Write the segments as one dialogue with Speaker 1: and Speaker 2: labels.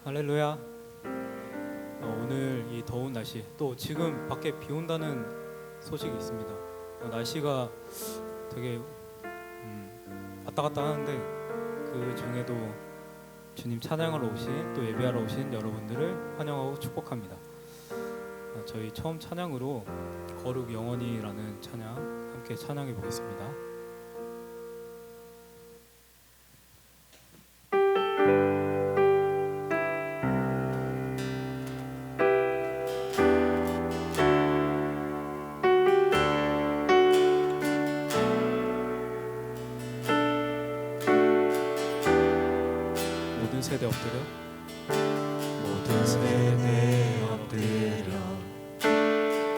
Speaker 1: 할렐루야. 오늘 이 더운 날씨, 또 지금 밖에 비 온다는 소식이 있습니다. 날씨가 되게 왔다 갔다 하는데 그 중에도 주님 찬양하러 오신, 또 예배하러 오신 여러분들을 환영하고 축복합니다. 저희 처음 찬양으로 거룩 영원히라는 찬양 함께 찬양해 보겠습니다. 모든 세대 엎드려,
Speaker 2: 모든 세대 엎드려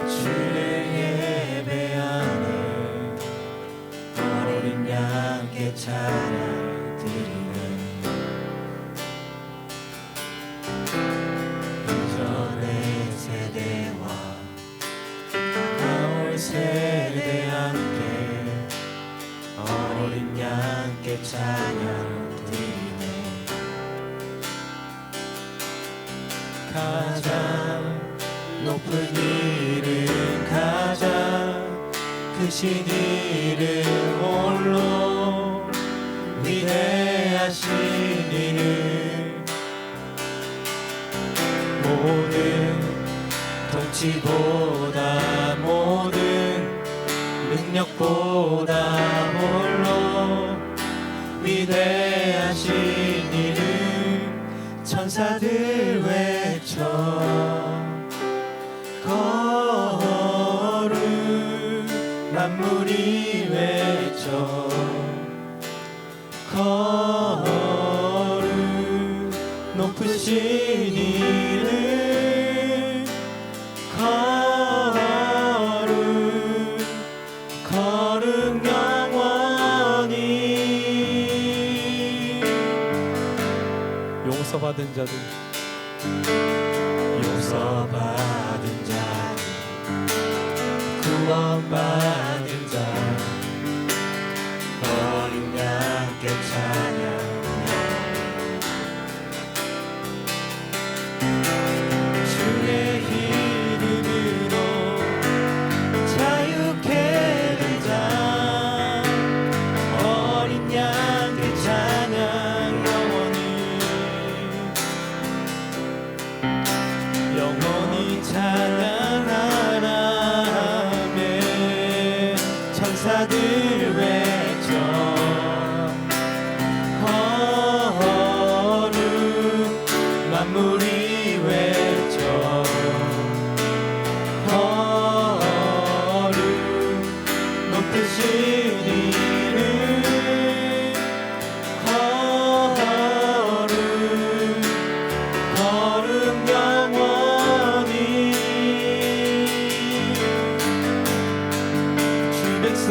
Speaker 2: 주를 예배하는 어린 양께 찬양 드리는 이전의 세대와 나올 세대 함께 어린 양께 찬양 드리는 가장 높은 이름, 가장 크신 이름, 홀로 위대하신 이름, 모든 통치보다 모든 능력보다 홀로 위대하신 이름, 천사들 외쳐 거룩, 만물이 외쳐 거룩, 높으신 이름 거룩, 거룩 영원히.
Speaker 1: 용서받은 자들,
Speaker 2: 용서받은 자, 구원받은 자, 어린 양께 찬양. 주의 이름으로 자유케 되자, 어린 양께 찬양. 영원히 찬양하라며 천사들 외쳐 거룩, 만물이 외쳐 거룩, 높으신 이름 거룩, 거룩 영원히. 주 백성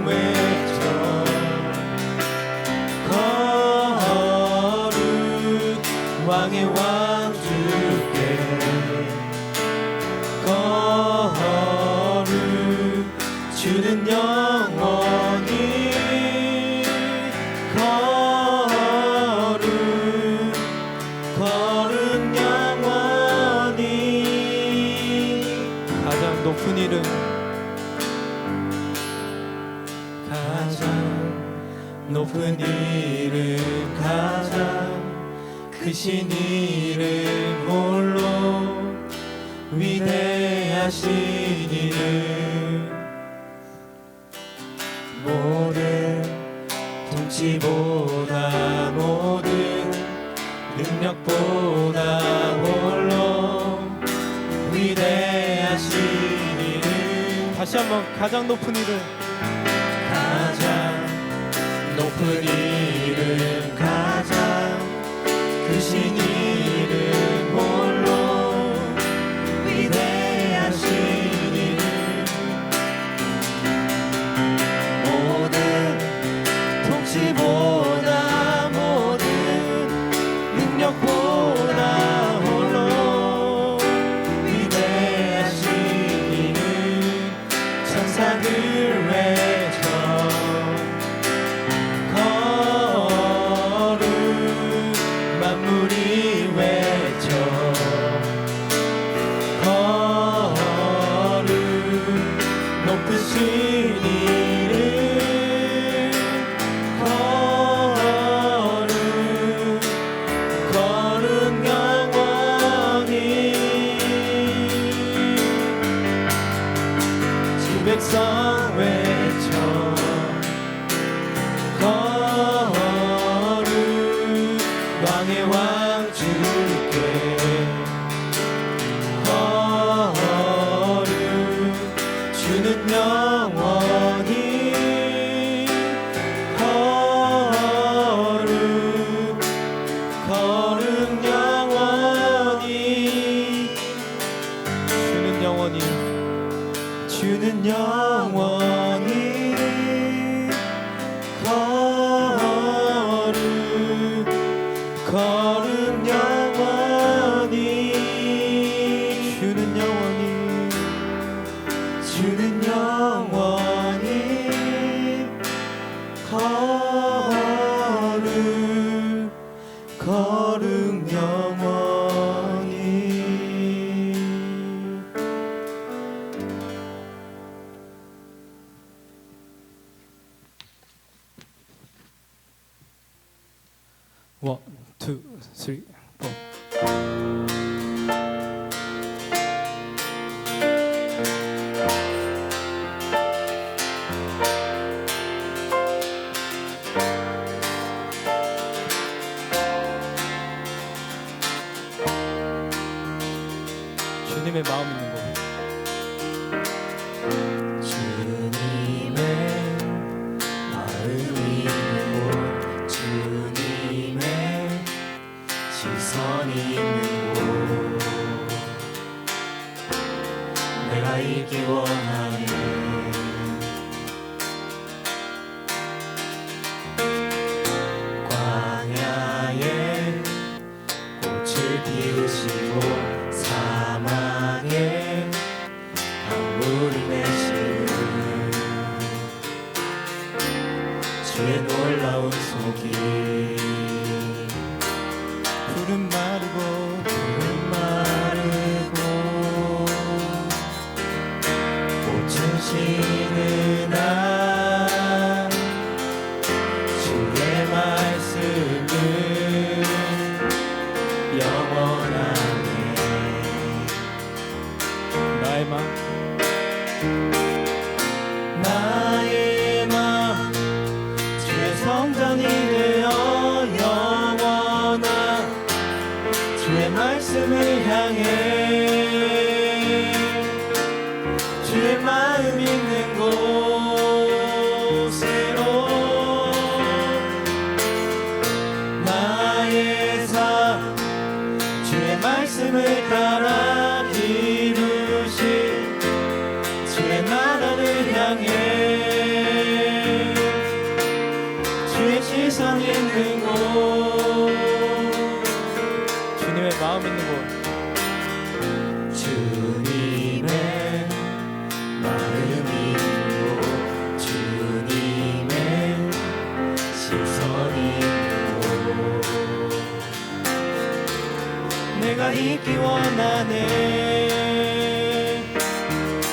Speaker 2: 외쳐 거룩, 왕의 왕 주께 거룩, 주는 영원히 거룩, 거룩 영원히.
Speaker 1: 가장 높은 이름,
Speaker 2: 가장 높은 이름, 가장 크신 이름, 홀로 위대하신 이름, 모든 통치보다 모든 능력보다 홀로 위대하신 이름,
Speaker 1: 다시 한번 가장 높은 이름,
Speaker 2: 가장 높은 이름, 가장 크신 이름, 홀로 위대하신 이름, 모든 통치보다 모든 능력보다 홀로 위대하신 이름, 천사들 외쳐 거룩, 만물이 외쳐 왕 주께 거룩 주는 영원히 거룩 영원히 주는 영원히 거룩 영원히 주는 영원히 거룩 영원히
Speaker 1: 원, 투, 쓰리, 포. 주님의 마음 있는 거.
Speaker 2: 주님의 마음이 있는 곳 주님의 시선이 있는 곳 내가 있기 원하네 광야에 꽃을 피우시고 사막에 강물을 내시는 주의 놀라운 속이 푸른 마르고 꽃은 시느나 주의 말씀은 영원하네
Speaker 1: 나의 마음.
Speaker 2: 나의 마음 주의 성전이 되어 영원한 주의 말씀을 향해 주의 마음 있는 곳으로 나의 삶 주의 말씀을 따라 이루신 주의 나라를 향해 주의 시선 있는 곳
Speaker 1: 주님의 마음 있는 곳.
Speaker 2: 주님의 마음이 있는 곳 주님의 시선이 있는 곳 내가 있기 원하네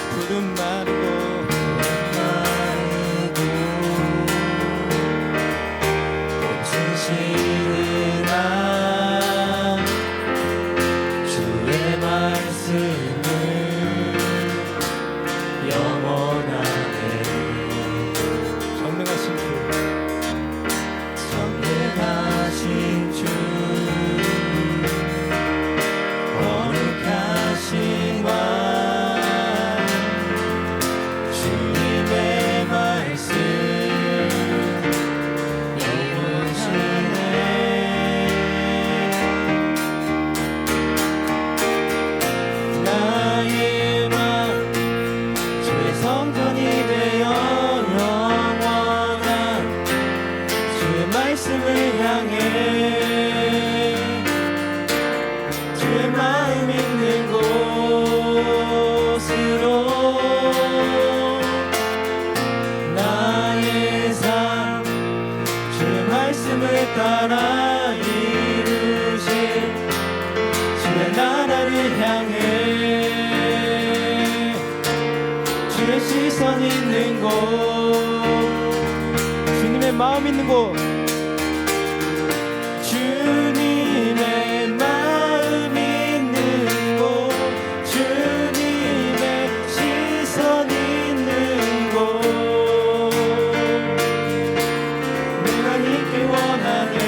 Speaker 2: 푸른 마르고 꽃은 시느나 주의 말씀은 영원하네
Speaker 1: 전능하신 주.
Speaker 2: 전능하신 주 거룩하신 왕 주님의 말씀 이루시네 나의 맘 주의 성전이 되어 영원한 주의 말씀을 향해 주의 마음 있는 곳으로 나의 삶 주의 말씀을 따라 이루신 주의 나라를 향해 주의 시선 있는 곳
Speaker 1: 주님의 마음 있는 곳.
Speaker 2: 주님의 마음 있는 곳 주님의 시선 있는 곳 내가 있기 원하네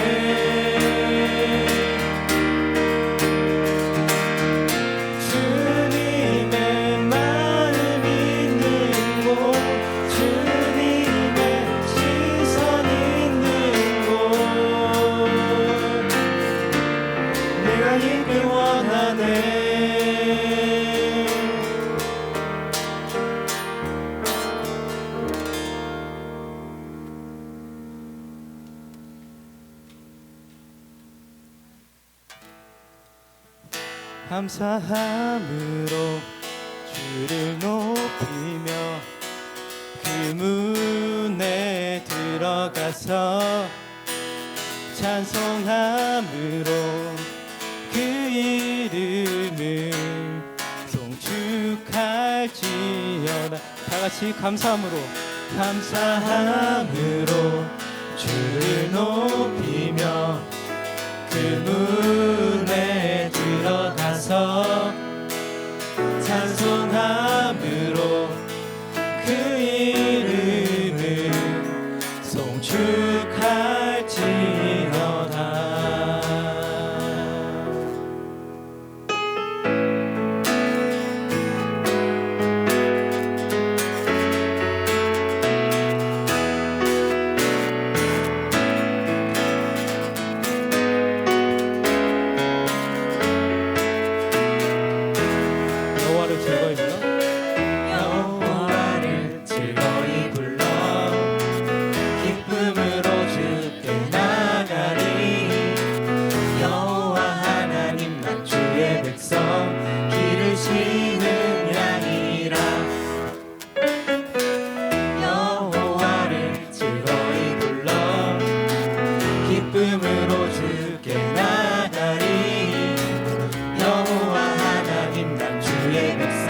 Speaker 2: 내가 있길 원하네. 감사함으로 주를 높이며 그 문에 들어가서 찬송함으로 그 이름을 송축할지어다. 다같이 감사함으로 주를 높이며 그 문에 들어가서 찬송함으로 그 이름을 송축할지어다.
Speaker 1: 여호와를 즐거이 불러
Speaker 2: 여호와를 즐거이 불러 기쁨으로 주께 나가리. 여호와 하나님 난 주의 백성 기르시는 양이라. 여호와를 즐거이 불러 기쁨으로 주께 나가리. 여호와 하나님 난 주의 백성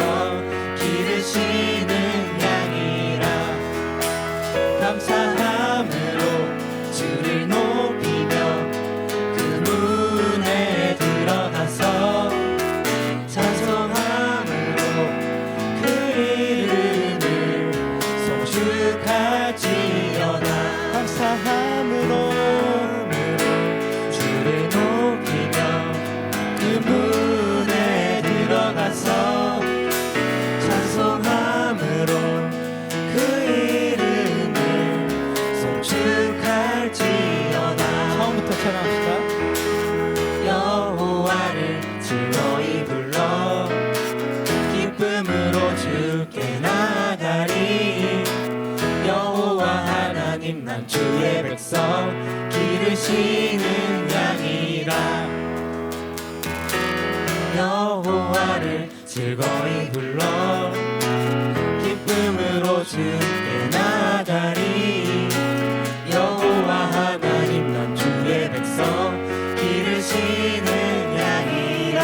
Speaker 2: 기르시는 양이라. 감사함으로 주를 높이며 그 문에 들어가서 찬송함으로 그 이름을 송축할지어다. 감사함으로 주를 높이며 그 문에 들어가서 찬송함으로 그 이름을 송축할지어다.
Speaker 1: 처음부터 찬양합시다.
Speaker 2: 여호와를 즐거이 불러 기쁨으로 주께 나가리. 여호와 하나님 난 주의 백성 기르시는 양이라. 여호와를 즐거이 불러 기쁨으로 주께 나가리. 여호와 하나님 난 주의 백성 기르시는 양이라.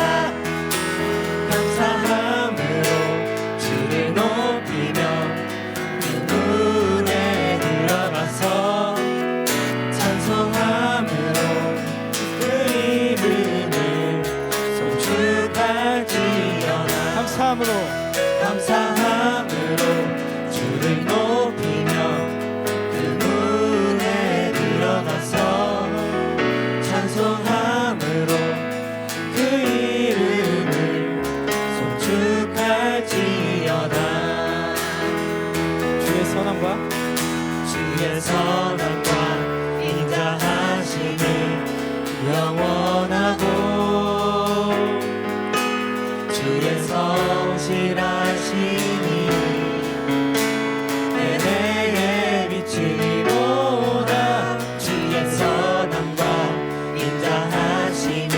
Speaker 2: 감사함으로 주를 높이며 그 문에 들어가서 찬송함으로 그 이름을 송축할지어다. 감사함으로 주를 높이며 그 문에 들어가서 찬송함으로 그 이름을 송축할지어다.
Speaker 1: 주의 선함과
Speaker 2: 주의 선함과 인자하심이 영원하고 주의 성실하심이 대대에 비치리로다. 주의 선함과 인자하심이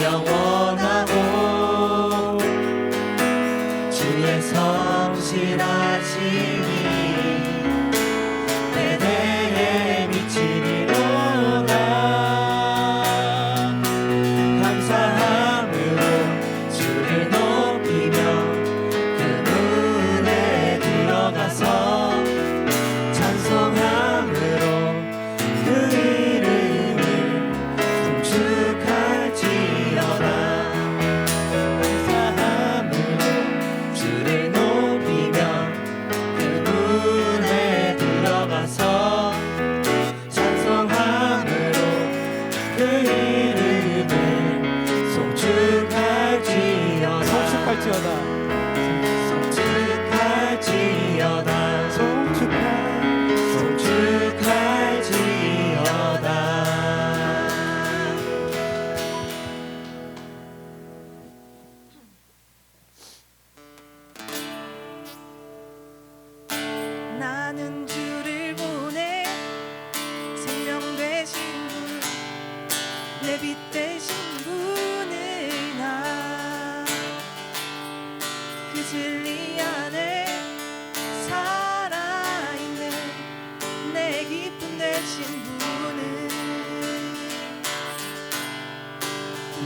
Speaker 2: 영원하고 주의 성실하심이 대대에 미치리로다. 감사함으로 주를 높이며 그 문에 들어가서 찬송함으로 그 이름을 송축할지어다. 감사함으로 주를 높이며 그 문에 들어가서 찬송함으로 그 이름을 송축할지어다.
Speaker 1: 송축할지어다.
Speaker 2: 송축할지어다.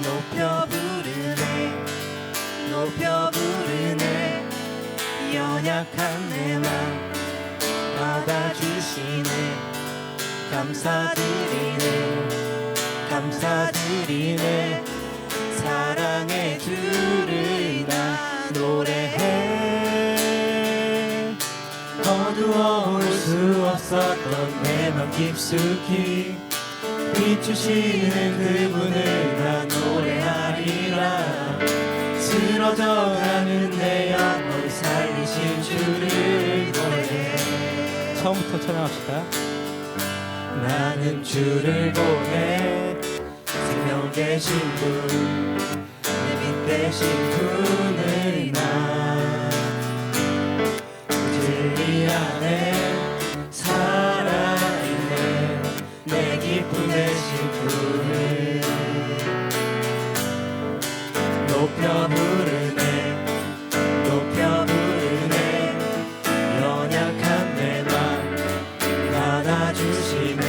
Speaker 2: 높여 부르네 높여 부르네 연약한 내 맘 받아주시네 감사드리네 감사드리네 사랑의 주를 나 노래해 어두워올 수 없었던 내 맘 깊숙이 비추시는 그분을 나 노래하리라 쓰러져가는 내 영혼 살리신 주를 노래해
Speaker 1: 처음부터 찬양합시다.
Speaker 2: 나는 주를 보내 생명 되신 분 내 빛 되신 분을 나 진리 안에 살아있네 내 기쁨 되신 분을 높여 부르네 높여 부르네 연약한 내 맘 받아주시네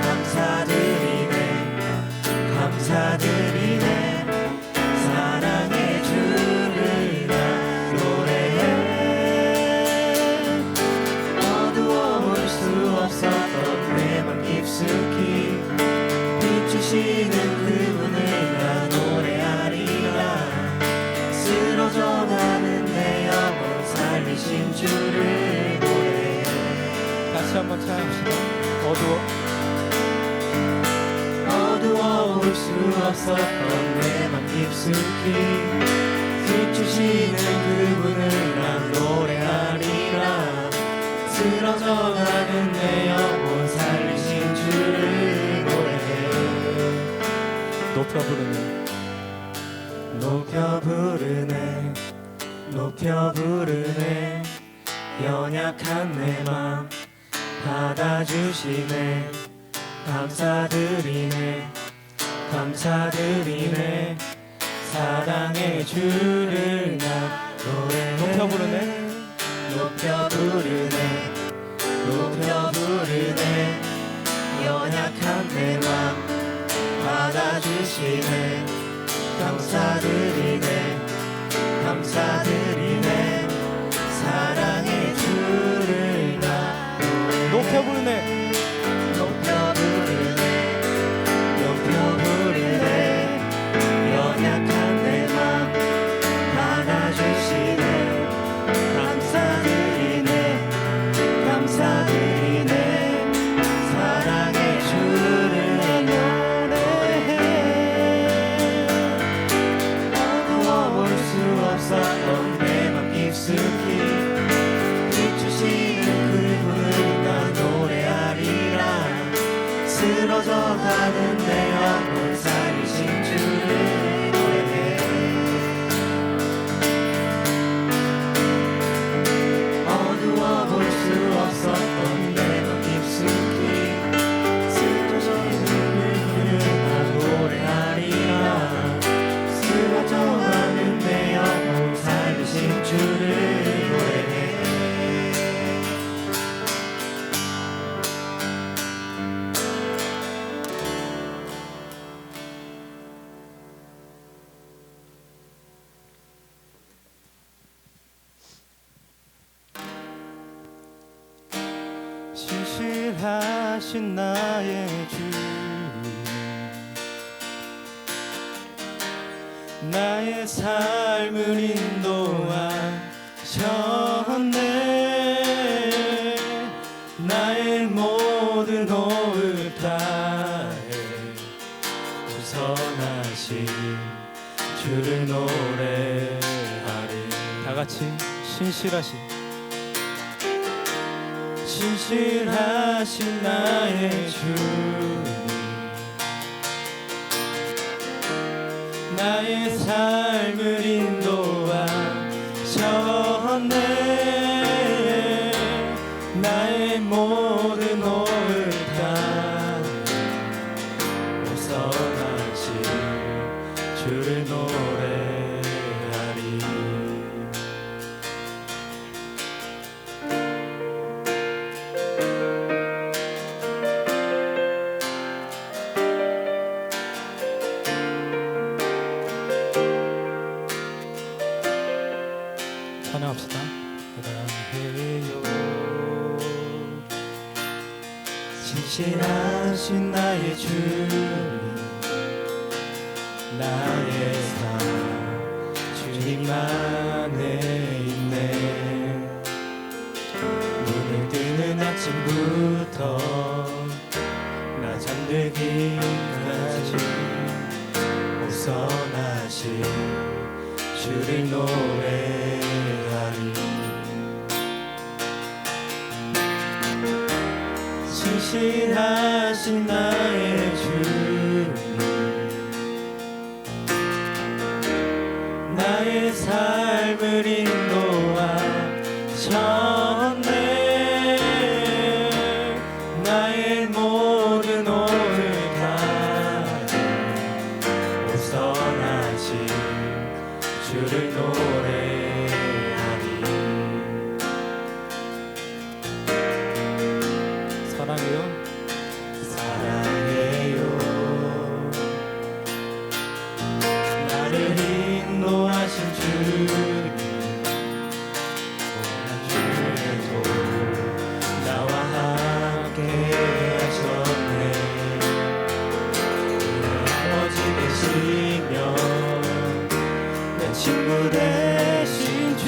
Speaker 2: 감사드리네 감사드리네 사랑의 주를 나 노래해 어두워올 수 없었던 내 맘 깊숙이 비추시는 그분을 나 노래하리라 쓰러져가는 내 영혼 살리신 주를 노래해
Speaker 1: 다시 한번 찬양합시다.
Speaker 2: 어두워올 수 없었던 내 맘 깊숙이 비추시는 그분을 난 노래하리라 쓰러져가는 내 영혼 살리신 주를 노래해
Speaker 1: 높여 부르네.
Speaker 2: 높여 부르네 높여 부르네 연약한 내 맘 받아주시네 감사드리네 감사드리네 사랑의 주를 나 노래해
Speaker 1: 높여 부르네.
Speaker 2: 높여 부르네 높여 부르네 연약한 내 맘 받아주시네 감사드리네 감사드리네 사랑의 주를 나
Speaker 1: 높여 부르네.
Speaker 2: 높여 부르네 높여 부르네 연약한 내 맘 받아주시네 감사드리네 감사드리네 사랑의 주를 노래해 어두워올 수 없었던 내 맘 깊숙이 비추시는 그분을 나 노래하리라 쓰러져가는 내 영혼 살리신 주를 노래해 어두워볼 수 없었던 내 맘 깊숙이 쓰러져가는 그분을 나 노래하리라 쓰러져가는 내 영혼 살리신 주를 노래해 신실하신 나의 주 나의 삶을 인도하셨네 나의 모든 호흡 다해 우선하신 주를 노래하리
Speaker 1: 다 같이 신실하신
Speaker 2: 신실하신 나의 주 나의 삶을 인도하셨네 나의 모든 호흡 다 우선하신 주를 노래하리
Speaker 1: 찬양합시다. 사랑해요.
Speaker 2: 신실하신 나의 주님, 나의 삶 주님 안에 있네. 눈을 뜨는 아침부터 나 잠들기까지 벗어나신 주를 노래하리. 신실하신 나의 주님, 나의 삶을 인도하셨네. 나의 모든 오늘까지 벗어나신 주를 노래하리.
Speaker 1: 사랑해요.
Speaker 2: 사랑해요. 나를 인도하신 주님, 고난 중에도 나와 함께 하셨네. 아버지 되시며 내 친구 되신 주,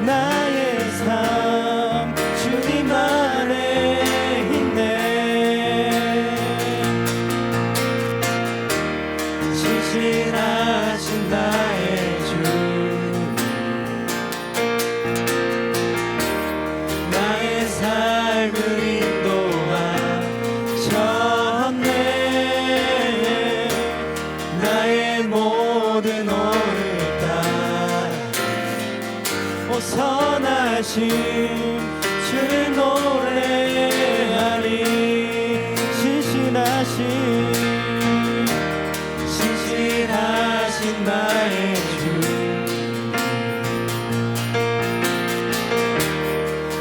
Speaker 2: 나의 삶 주님 안에 있네. 신실하신 나의 주, 나의 삶을 인도하셨네. 나의 모든 오늘까지 벗어나신 주를 노래하리. 신실하신 나의 주,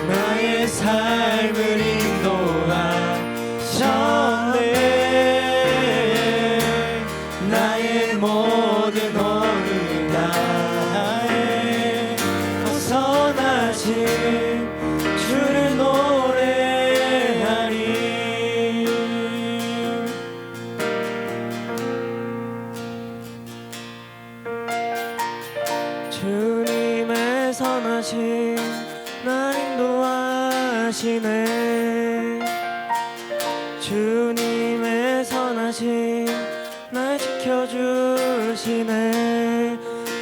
Speaker 2: 나의 삶을 인도하셨네. 나의 모든 오늘까지 벗어나신 주를 노래하리. 주님의 선하심 날 인도하시네. 주님의 선하심 날 지켜주시네.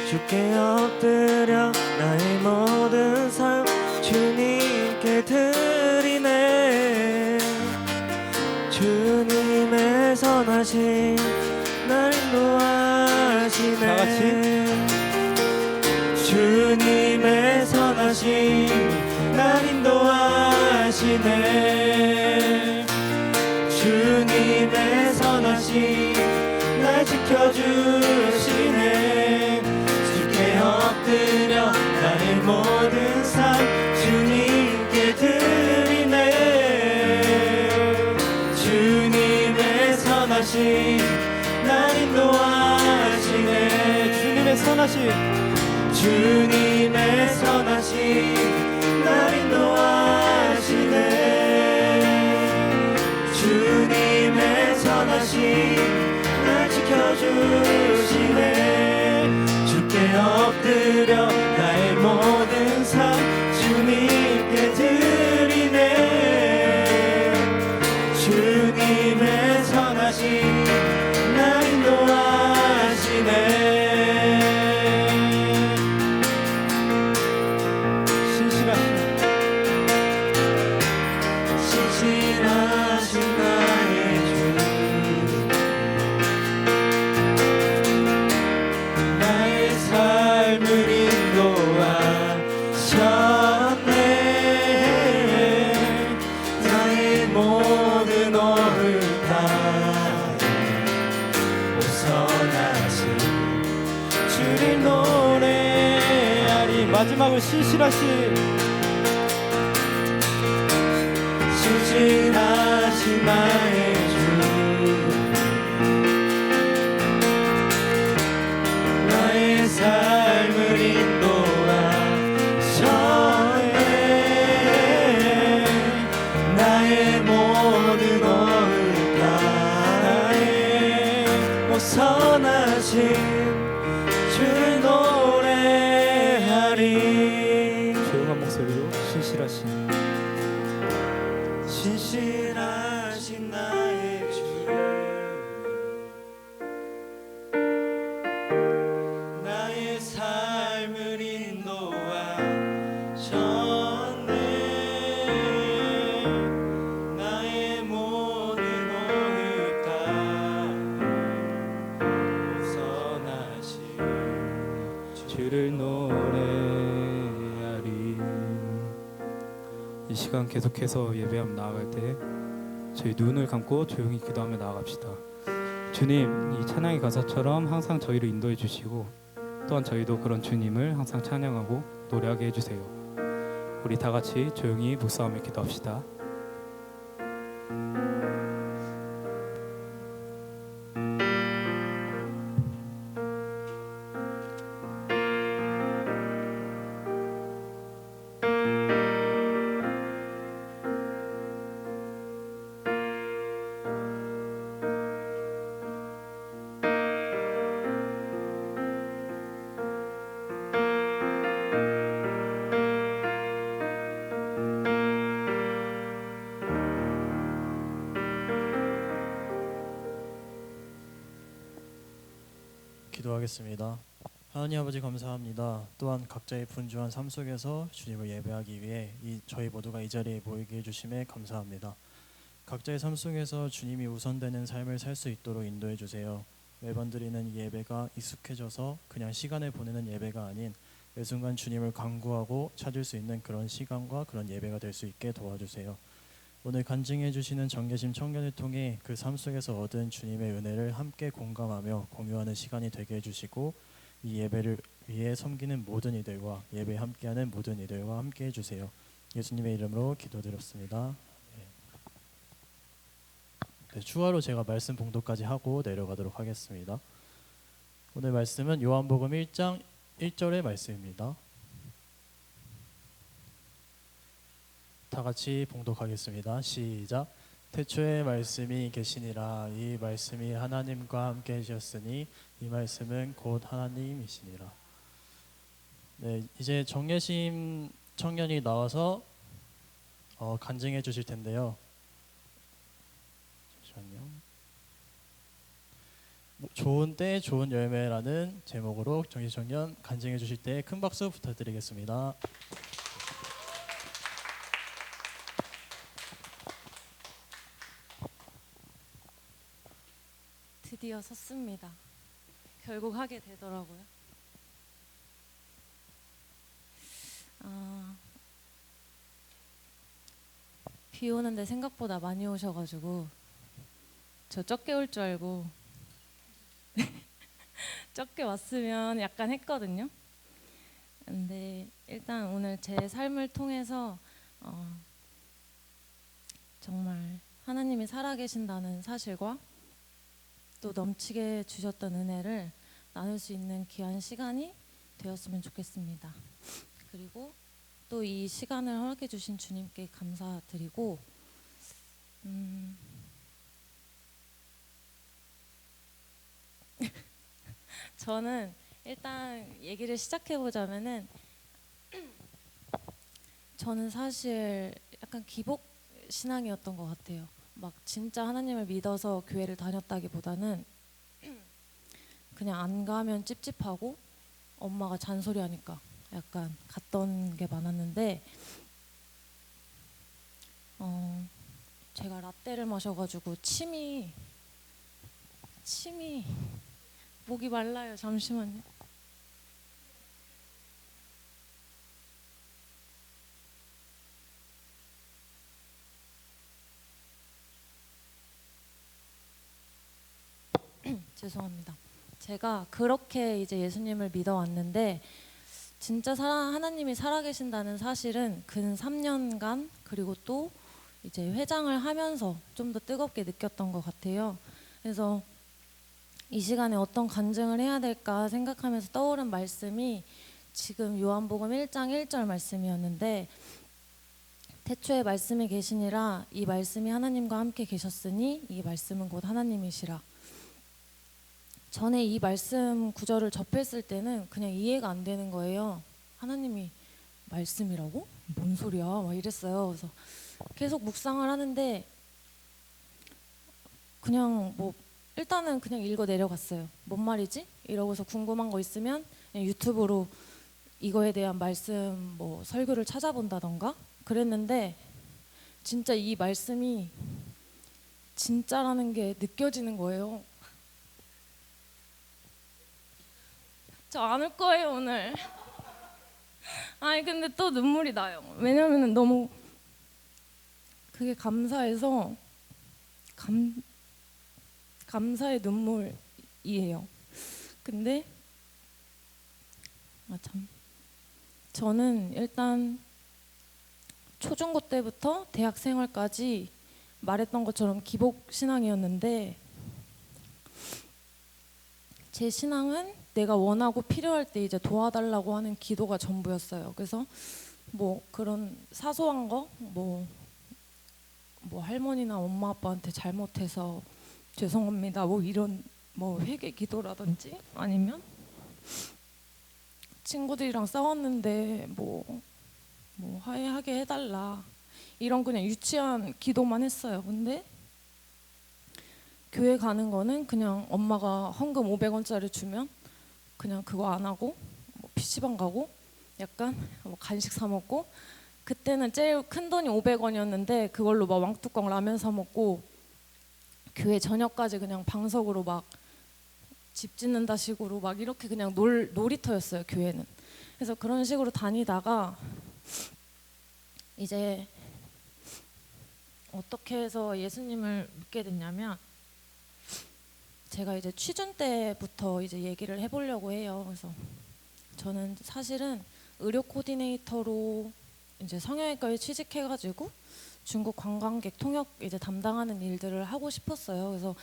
Speaker 2: 주께 엎드려 나의 모든 삶 주님께 드리네. 주님의 선하심 날 인도하시네.
Speaker 1: 다 같이.
Speaker 2: 주님의 선하심 날 인도하시네. 주님의 선하심 날 지켜주시네. 주께 엎드려 나의 모든 삶 주님께 드리네. 주님의 선하심 날 인도하시네.
Speaker 1: 주님의 선하심,
Speaker 2: 주님의 선하심 날 인도하시네. 주님의 선하심 날 지켜주시네. 주께 엎드려 나의 모든 삶 주님께 드리네. 주님의 선하심 날 인도하시네. 신실하신 나의 주, 나의 삶을 인도하셨네. 나의 모든 오늘까지 벗어나신 주를 노래하리.
Speaker 1: 마지막으로 신실하신
Speaker 2: 나의 주, 나의 삶을 인도하 선하신 주를 노래하리.
Speaker 1: 조용한 목소리로
Speaker 2: 신실하신 나의 주를 나의 삶을 인도하셨네. 나의 모든 호흡 가운데 선하신
Speaker 1: 주를 노래하리. 이 시간 계속해서 예배함 나아갈 때 저희 눈을 감고 조용히 기도하며 나아갑시다. 주님, 이 찬양의 가사처럼 항상 저희를 인도해 주시고 또한 저희도 그런 주님을 항상 찬양하고 노래하게 해주세요. 우리 다 같이 조용히 묵상하며 기도합시다.
Speaker 3: 기도하겠습니다. 하나님 아버지 감사합니다. 또한 각자의 분주한 삶 속에서 주님을 예배하기 위해 저희 모두가 이 자리에 모이게 해주심에 감사합니다. 각자의 삶 속에서 주님이 우선되는 삶을 살 수 있도록 인도해 주세요. 매번 드리는 이 예배가 익숙해져서 그냥 시간을 보내는 예배가 아닌 매 순간 주님을 간구하고 찾을 수 있는 그런 시간과 그런 예배가 될 수 있게 도와주세요. 오늘 간증해 주시는 정계심 청년을 통해 그 삶 속에서 얻은 주님의 은혜를 함께 공감하며 공유하는 시간이 되게 해주시고 이 예배를 위해 섬기는 모든 이들과 예배 함께하는 모든 이들과 함께 해주세요. 예수님의 이름으로 기도드렸습니다. 네, 추가로 제가 말씀 봉독까지 하고 내려가도록 하겠습니다. 오늘 말씀은 요한복음 1장 1절의 말씀입니다. 다 같이 봉독하겠습니다. 시작. 태초에 말씀이 계시니라. 이 말씀이 하나님과 함께 계셨으니 이 말씀은 곧 하나님이시니라. 네, 이제 정예심 청년이 나와서 간증해 주실 텐데요. 잠시만요. 좋은 때 좋은 열매라는 제목으로 정예심 청년 간증해 주실 때 큰 박수 부탁드리겠습니다.
Speaker 4: 드디어 섰습니다. 결국 하게 되더라고요. 비 오는데 생각보다 많이 오셔가지고 저 적게 올 줄 알고 적게 왔으면 약간 했거든요. 근데 일단 오늘 제 삶을 통해서 정말 하나님이 살아계신다는 사실과 또 넘치게 주셨던 은혜를 나눌 수 있는 귀한 시간이 되었으면 좋겠습니다. 그리고 또 이 시간을 허락해 주신 주님께 감사드리고 저는 일단 얘기를 시작해 보자면은 저는 사실 약간 기복 신앙이었던 것 같아요. 막 진짜 하나님을 믿어서 교회를 다녔다기보다는 그냥 안 가면 찝찝하고 엄마가 잔소리하니까 약간 갔던 게 많았는데 제가 라떼를 마셔가지고 침이 목이 말라요. 잠시만요. 죄송합니다. 제가 그렇게 이제 예수님을 믿어왔는데 진짜 하나님이 살아계신다는 사실은 근 3년간 그리고 또 이제 회장을 하면서 좀 더 뜨겁게 느꼈던 것 같아요. 그래서 이 시간에 어떤 간증을 해야 될까 생각하면서 떠오른 말씀이 지금 요한복음 1장 1절 말씀이었는데 태초에 말씀이 계시니라 이 말씀이 하나님과 함께 계셨으니 이 말씀은 곧 하나님이시라. 전에 이 말씀 구절을 접했을 때는 그냥 이해가 안 되는 거예요. 하나님이 말씀이라고? 뭔 소리야? 막 이랬어요. 그래서 계속 묵상을 하는데 그냥 뭐 일단은 그냥 읽어 내려갔어요. 뭔 말이지? 이러고서 궁금한 거 있으면 그냥 유튜브로 이거에 대한 말씀 뭐 설교를 찾아본다던가 그랬는데 진짜 이 말씀이 진짜라는 게 느껴지는 거예요. 저 안 울 거예요 오늘. 아니 근데 또 눈물이 나요. 왜냐면은 너무 그게 감사해서 감사의 눈물이에요. 근데 참 저는 일단 초중고 때부터 대학 생활까지 말했던 것처럼 기복 신앙이었는데 제 신앙은 내가 원하고 필요할 때 이제 도와달라고 하는 기도가 전부였어요. 그래서 뭐 그런 사소한 거 뭐 할머니나 엄마 아빠한테 잘못해서 죄송합니다 뭐 이런 뭐 회개 기도라든지 아니면 친구들이랑 싸웠는데 뭐 화해하게 해달라 이런 그냥 유치한 기도만 했어요. 근데 교회 가는 거는 그냥 엄마가 헌금 500원짜리 주면 그냥 그거 안 하고 뭐 PC방 가고 약간 뭐 간식 사 먹고 그때는 제일 큰 돈이 500원이었는데 그걸로 막 왕뚜껑 라면 사 먹고 교회 저녁까지 그냥 방석으로 막 집 짓는다 식으로 막 이렇게 그냥 놀이터였어요 교회는. 그래서 그런 식으로 다니다가 이제 어떻게 해서 예수님을 믿게 됐냐면 제가 이제 취준 때부터 이제 얘기를 해보려고 해요. 그래서 저는 사실은 의료 코디네이터로 이제 성형외과에 취직해가지고 중국 관광객 통역 이제 담당하는 일들을 하고 싶었어요.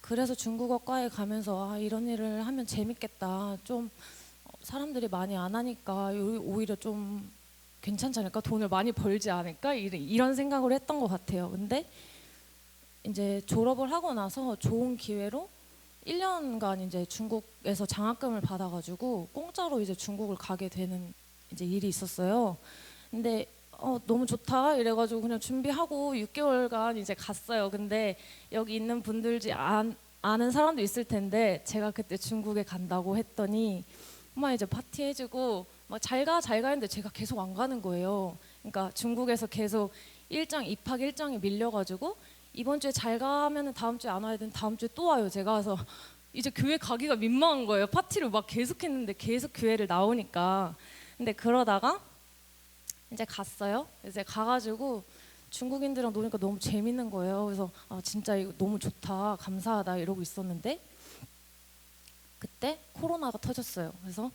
Speaker 4: 그래서 중국어과에 가면서 이런 일을 하면 재밌겠다. 좀 사람들이 많이 안 하니까 오히려 좀 괜찮지 않을까? 돈을 많이 벌지 않을까? 이런 생각을 했던 것 같아요. 근데 이제 졸업을 하고 나서 좋은 기회로 1년간 이제 중국에서 장학금을 받아가지고 공짜로 이제 중국을 가게 되는 이제 일이 있었어요. 근데 너무 좋다 이래가지고 그냥 준비하고 6개월간 이제 갔어요. 근데 여기 있는 분들 중 아는 사람도 있을 텐데 제가 그때 중국에 간다고 했더니 막 이제 파티해주고 막 잘 가 했는데 제가 계속 안 가는 거예요. 그러니까 중국에서 계속 입학 일정이 밀려가지고 이번 주에 잘 가면은 다음 주에 안 와야 되는 다음 주에 또 와요. 제가 와서 이제 교회 가기가 민망한 거예요. 파티를 막 계속 했는데 계속 교회를 나오니까. 근데 그러다가 이제 갔어요. 이제 가가지고 중국인들이랑 노니까 너무 재밌는 거예요. 그래서 진짜 이거 너무 좋다, 감사하다 이러고 있었는데 그때 코로나가 터졌어요. 그래서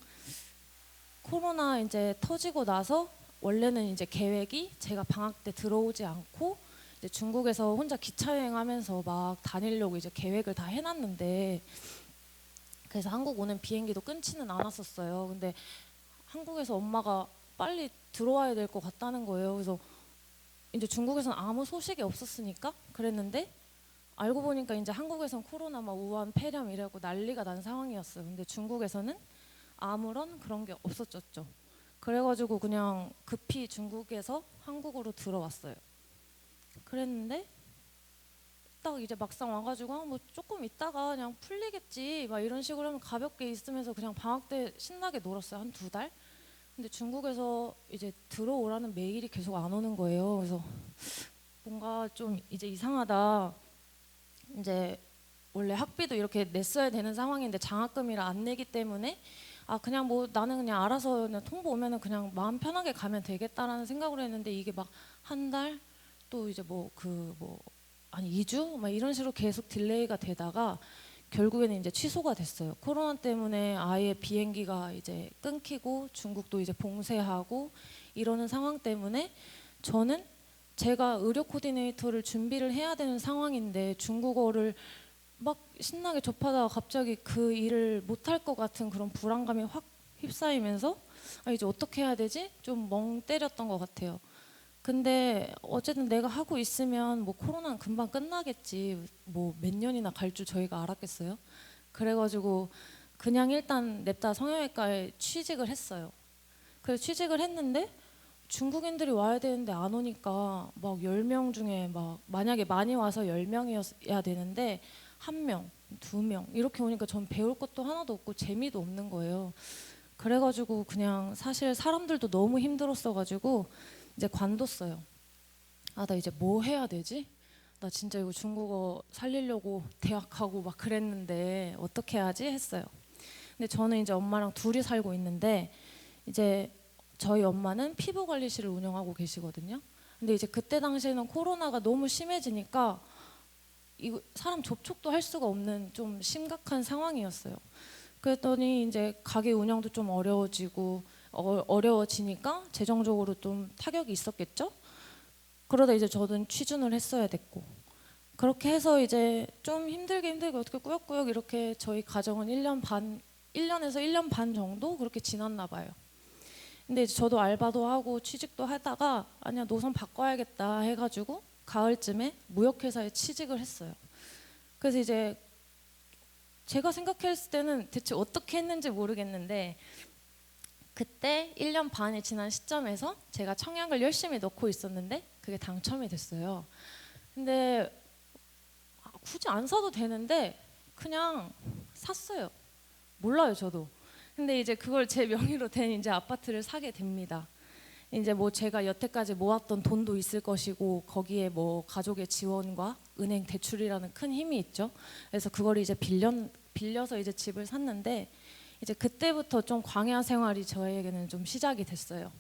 Speaker 4: 코로나 이제 터지고 나서 원래는 이제 계획이 제가 방학 때 들어오지 않고 이제 중국에서 혼자 기차 여행하면서 막 다니려고 이제 계획을 다 해놨는데 그래서 한국 오는 비행기도 끊지는 않았었어요. 근데 한국에서 엄마가 빨리 들어와야 될 것 같다는 거예요. 그래서 이제 중국에서는 아무 소식이 없었으니까 그랬는데 알고 보니까 이제 한국에선 코로나 막 우한 폐렴 이래고 난리가 난 상황이었어요. 근데 중국에서는 아무런 그런 게 없었죠. 그래가지고 그냥 급히 중국에서 한국으로 들어왔어요. 그랬는데 딱 이제 막상 와가지고 뭐 조금 있다가 그냥 풀리겠지 막 이런 식으로 하면 가볍게 있으면서 그냥 방학 때 신나게 놀았어요. 한 2달. 근데 중국에서 이제 들어오라는 메일이 계속 안 오는 거예요. 그래서 뭔가 좀 이제 이상하다. 이제 원래 학비도 이렇게 냈어야 되는 상황인데 장학금이라 안 내기 때문에 그냥 뭐 나는 그냥 알아서 그냥 통보 오면은 그냥 마음 편하게 가면 되겠다라는 생각으로 했는데 이게 막 한 달 또 이제 아니 2주 막 이런 식으로 계속 딜레이가 되다가 결국에는 이제 취소가 됐어요. 코로나 때문에 아예 비행기가 이제 끊기고 중국도 이제 봉쇄하고 이러는 상황 때문에 저는 제가 의료 코디네이터를 준비를 해야 되는 상황인데 중국어를 막 신나게 접하다가 갑자기 그 일을 못할 것 같은 그런 불안감이 확 휩싸이면서 이제 어떻게 해야 되지? 좀 멍 때렸던 것 같아요. 근데 어쨌든 내가 하고 있으면 뭐 코로나는 금방 끝나겠지 뭐 몇 년이나 갈 줄 저희가 알았겠어요. 그래가지고 그냥 일단 냅다 성형외과에 취직을 했어요. 그래서 취직을 했는데 중국인들이 와야 되는데 안 오니까 막 10명 중에 막 만약에 많이 와서 10명이어야 되는데 1명, 2명 이렇게 오니까 전 배울 것도 하나도 없고 재미도 없는 거예요. 그래가지고 그냥 사실 사람들도 너무 힘들었어가지고 이제 관뒀어요. 아, 나 이제 뭐 해야 되지? 나 진짜 이거 중국어 살리려고 대학하고 막 그랬는데 어떻게 해야지 했어요. 근데 저는 이제 엄마랑 둘이 살고 있는데 이제 저희 엄마는 피부관리실을 운영하고 계시거든요. 근데 이제 그때 당시에는 코로나가 너무 심해지니까 이거 사람 접촉도 할 수가 없는 좀 심각한 상황이었어요. 그랬더니 이제 가게 운영도 좀 어려워지고 어려워지니까 재정적으로 좀 타격이 있었겠죠. 그러다 이제 저는 취준을 했어야 됐고 그렇게 해서 이제 좀 힘들게 어떻게 꾸역꾸역 이렇게 저희 가정은 1년에서 1년 반 정도 그렇게 지났나 봐요. 근데 이제 저도 알바도 하고 취직도 하다가 아니야 노선 바꿔야겠다 해가지고 가을쯤에 무역회사에 취직을 했어요. 그래서 이제 제가 생각했을 때는 대체 어떻게 했는지 모르겠는데 그때 1년 반이 지난 시점에서 제가 청약을 열심히 넣고 있었는데 그게 당첨이 됐어요. 근데 굳이 안 사도 되는데 그냥 샀어요. 몰라요 저도. 근데 이제 그걸 제 명의로 된 이제 아파트를 사게 됩니다. 이제 뭐 제가 여태까지 모았던 돈도 있을 것이고 거기에 뭐 가족의 지원과 은행 대출이라는 큰 힘이 있죠. 그래서 그걸 이제 빌려서 이제 집을 샀는데 이제 그때부터 좀 광야 생활이 저에게는 좀 시작이 됐어요.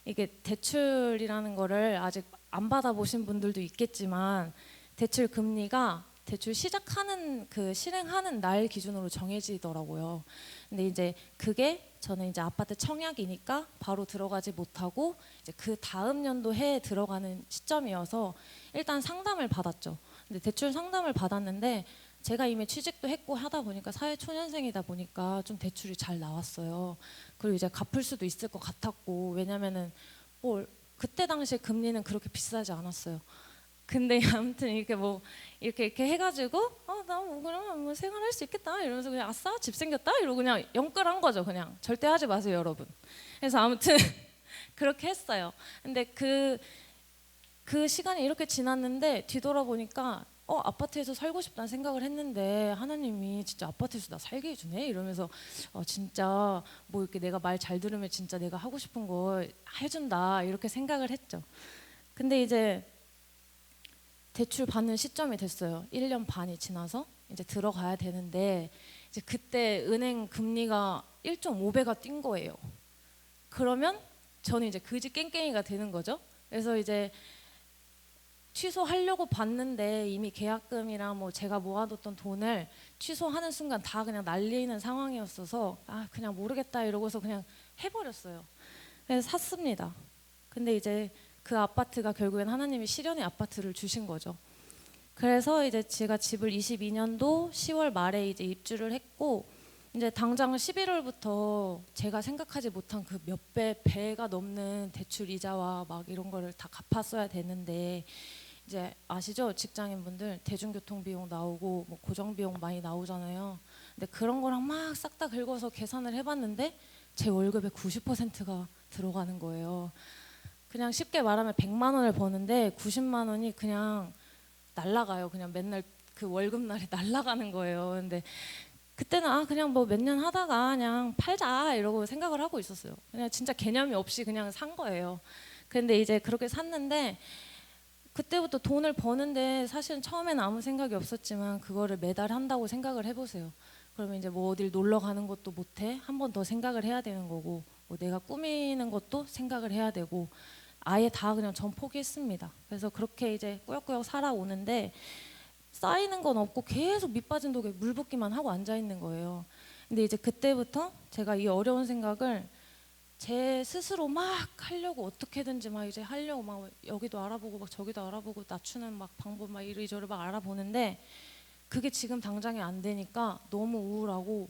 Speaker 4: 이게 대출이라는 거를 아직 안 받아보신 분들도 있겠지만 대출 금리가 대출 시작하는 그 실행하는 날 기준으로 정해지더라고요. 근데 이제 그게 저는 이제 아파트 청약이니까 바로 들어가지 못하고 이제 그 다음 연도 해에 들어가는 시점이어서 일단 상담을 받았죠. 근데 대출 상담을 받았는데 제가 이미 취직도 했고 하다 보니까 사회초년생이다 보니까 좀 대출이 잘 나왔어요. 그리고 이제 갚을 수도 있을 것 같았고 왜냐면은 뭐 그때 당시에 금리는 그렇게 비싸지 않았어요. 근데 아무튼 이렇게 뭐 이렇게 해가지고 나 뭐 그러면 뭐 생활할 수 있겠다 이러면서 그냥 아싸 집 생겼다 이러고 그냥 영끌한 거죠. 그냥 절대 하지 마세요 여러분. 그래서 아무튼 그렇게 했어요. 근데 그 시간이 이렇게 지났는데 뒤돌아보니까 아파트에서 살고 싶다는 생각을 했는데 하나님이 진짜 아파트에서 나 살게 해주네 이러면서 진짜 뭐 이렇게 내가 말 잘 들으면 진짜 내가 하고 싶은 거 해준다 이렇게 생각을 했죠. 근데 이제 대출 받는 시점이 됐어요. 1년 반이 지나서 이제 들어가야 되는데 이제 그때 은행 금리가 1.5배가 뛴 거예요. 그러면 저는 이제 그지 깽깽이가 되는 거죠. 그래서 이제 취소하려고 봤는데 이미 계약금이랑 뭐 제가 모아뒀던 돈을 취소하는 순간 다 그냥 날리는 상황이었어서 그냥 모르겠다 이러고서 그냥 해버렸어요. 그래서 샀습니다. 근데 이제 그 아파트가 결국엔 하나님이 실현의 아파트를 주신 거죠. 그래서 이제 제가 집을 22년도 10월 말에 이제 입주를 했고 이제 당장 11월부터 제가 생각하지 못한 그 몇 배가 넘는 대출 이자와 막 이런 거를 다 갚았어야 되는데 이제 아시죠? 직장인분들 대중교통 비용 나오고 뭐 고정 비용 많이 나오잖아요. 근데 그런 거랑 막 싹 다 긁어서 계산을 해봤는데 제 월급의 90%가 들어가는 거예요. 그냥 쉽게 말하면 100만 원을 버는데 90만 원이 그냥 날라가요. 그냥 맨날 그 월급날에 날라가는 거예요. 근데 그때는 그냥 뭐 몇 년 하다가 그냥 팔자 이러고 생각을 하고 있었어요. 그냥 진짜 개념이 없이 그냥 산 거예요. 근데 이제 그렇게 샀는데 그때부터 돈을 버는데 사실은 처음에는 아무 생각이 없었지만 그거를 매달 한다고 생각을 해보세요. 그러면 이제 뭐 어딜 놀러 가는 것도 못해. 한 번 더 생각을 해야 되는 거고 뭐 내가 꾸미는 것도 생각을 해야 되고 아예 다 그냥 전 포기했습니다. 그래서 그렇게 이제 꾸역꾸역 살아오는데 쌓이는 건 없고 계속 밑 빠진 독에 물 붓기만 하고 앉아 있는 거예요. 근데 이제 그때부터 제가 이 어려운 생각을 제 스스로 막 하려고 어떻게든지 막 이제 하려고 막 여기도 알아보고 막 저기도 알아보고 낮추는 막 방법 막 이리저리 막 알아보는데 그게 지금 당장에 안 되니까 너무 우울하고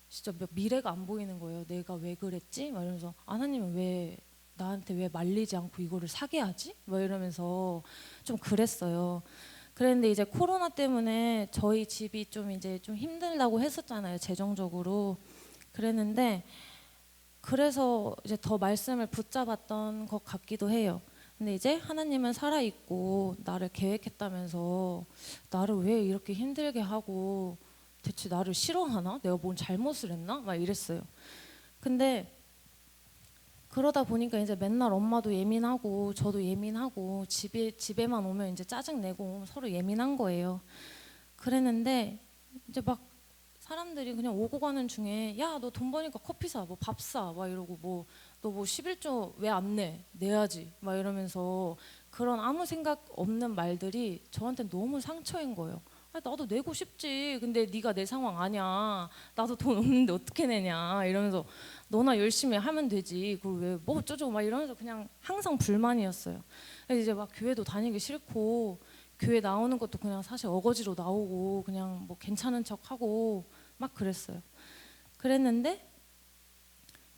Speaker 4: 진짜 미래가 안 보이는 거예요. 내가 왜 그랬지? 막 이러면서 하나님은 왜 나한테 왜 말리지 않고 이거를 사게 하지? 막 이러면서 좀 그랬어요. 그랬는데 이제 코로나 때문에 저희 집이 좀 이제 좀 힘들다고 했었잖아요, 재정적으로. 그랬는데 그래서 이제 더 말씀을 붙잡았던 것 같기도 해요. 근데 이제 하나님은 살아 있고 나를 계획했다면서 나를 왜 이렇게 힘들게 하고 대체 나를 싫어하나? 내가 뭔 잘못을 했나? 막 이랬어요. 근데 그러다 보니까 이제 맨날 엄마도 예민하고 저도 예민하고 집에만 오면 이제 짜증 내고 서로 예민한 거예요. 그랬는데 이제 막 사람들이 그냥 오고 가는 중에 야, 너 돈 버니까 커피 사, 뭐 밥 사, 막 이러고 뭐 너 뭐 11조 왜 안 내? 내야지, 막 이러면서 그런 아무 생각 없는 말들이 저한테 너무 상처인 거예요. 아, 나도 내고 싶지. 근데 네가 내 상황 아냐. 나도 돈 없는데 어떻게 내냐. 이러면서 너나 열심히 하면 되지. 그걸 왜 뭐 어쩌고 막 이러면서 그냥 항상 불만이었어요. 그래서 이제 막 교회도 다니기 싫고 교회 나오는 것도 그냥 사실 어거지로 나오고 그냥 뭐 괜찮은 척하고 막 그랬어요. 그랬는데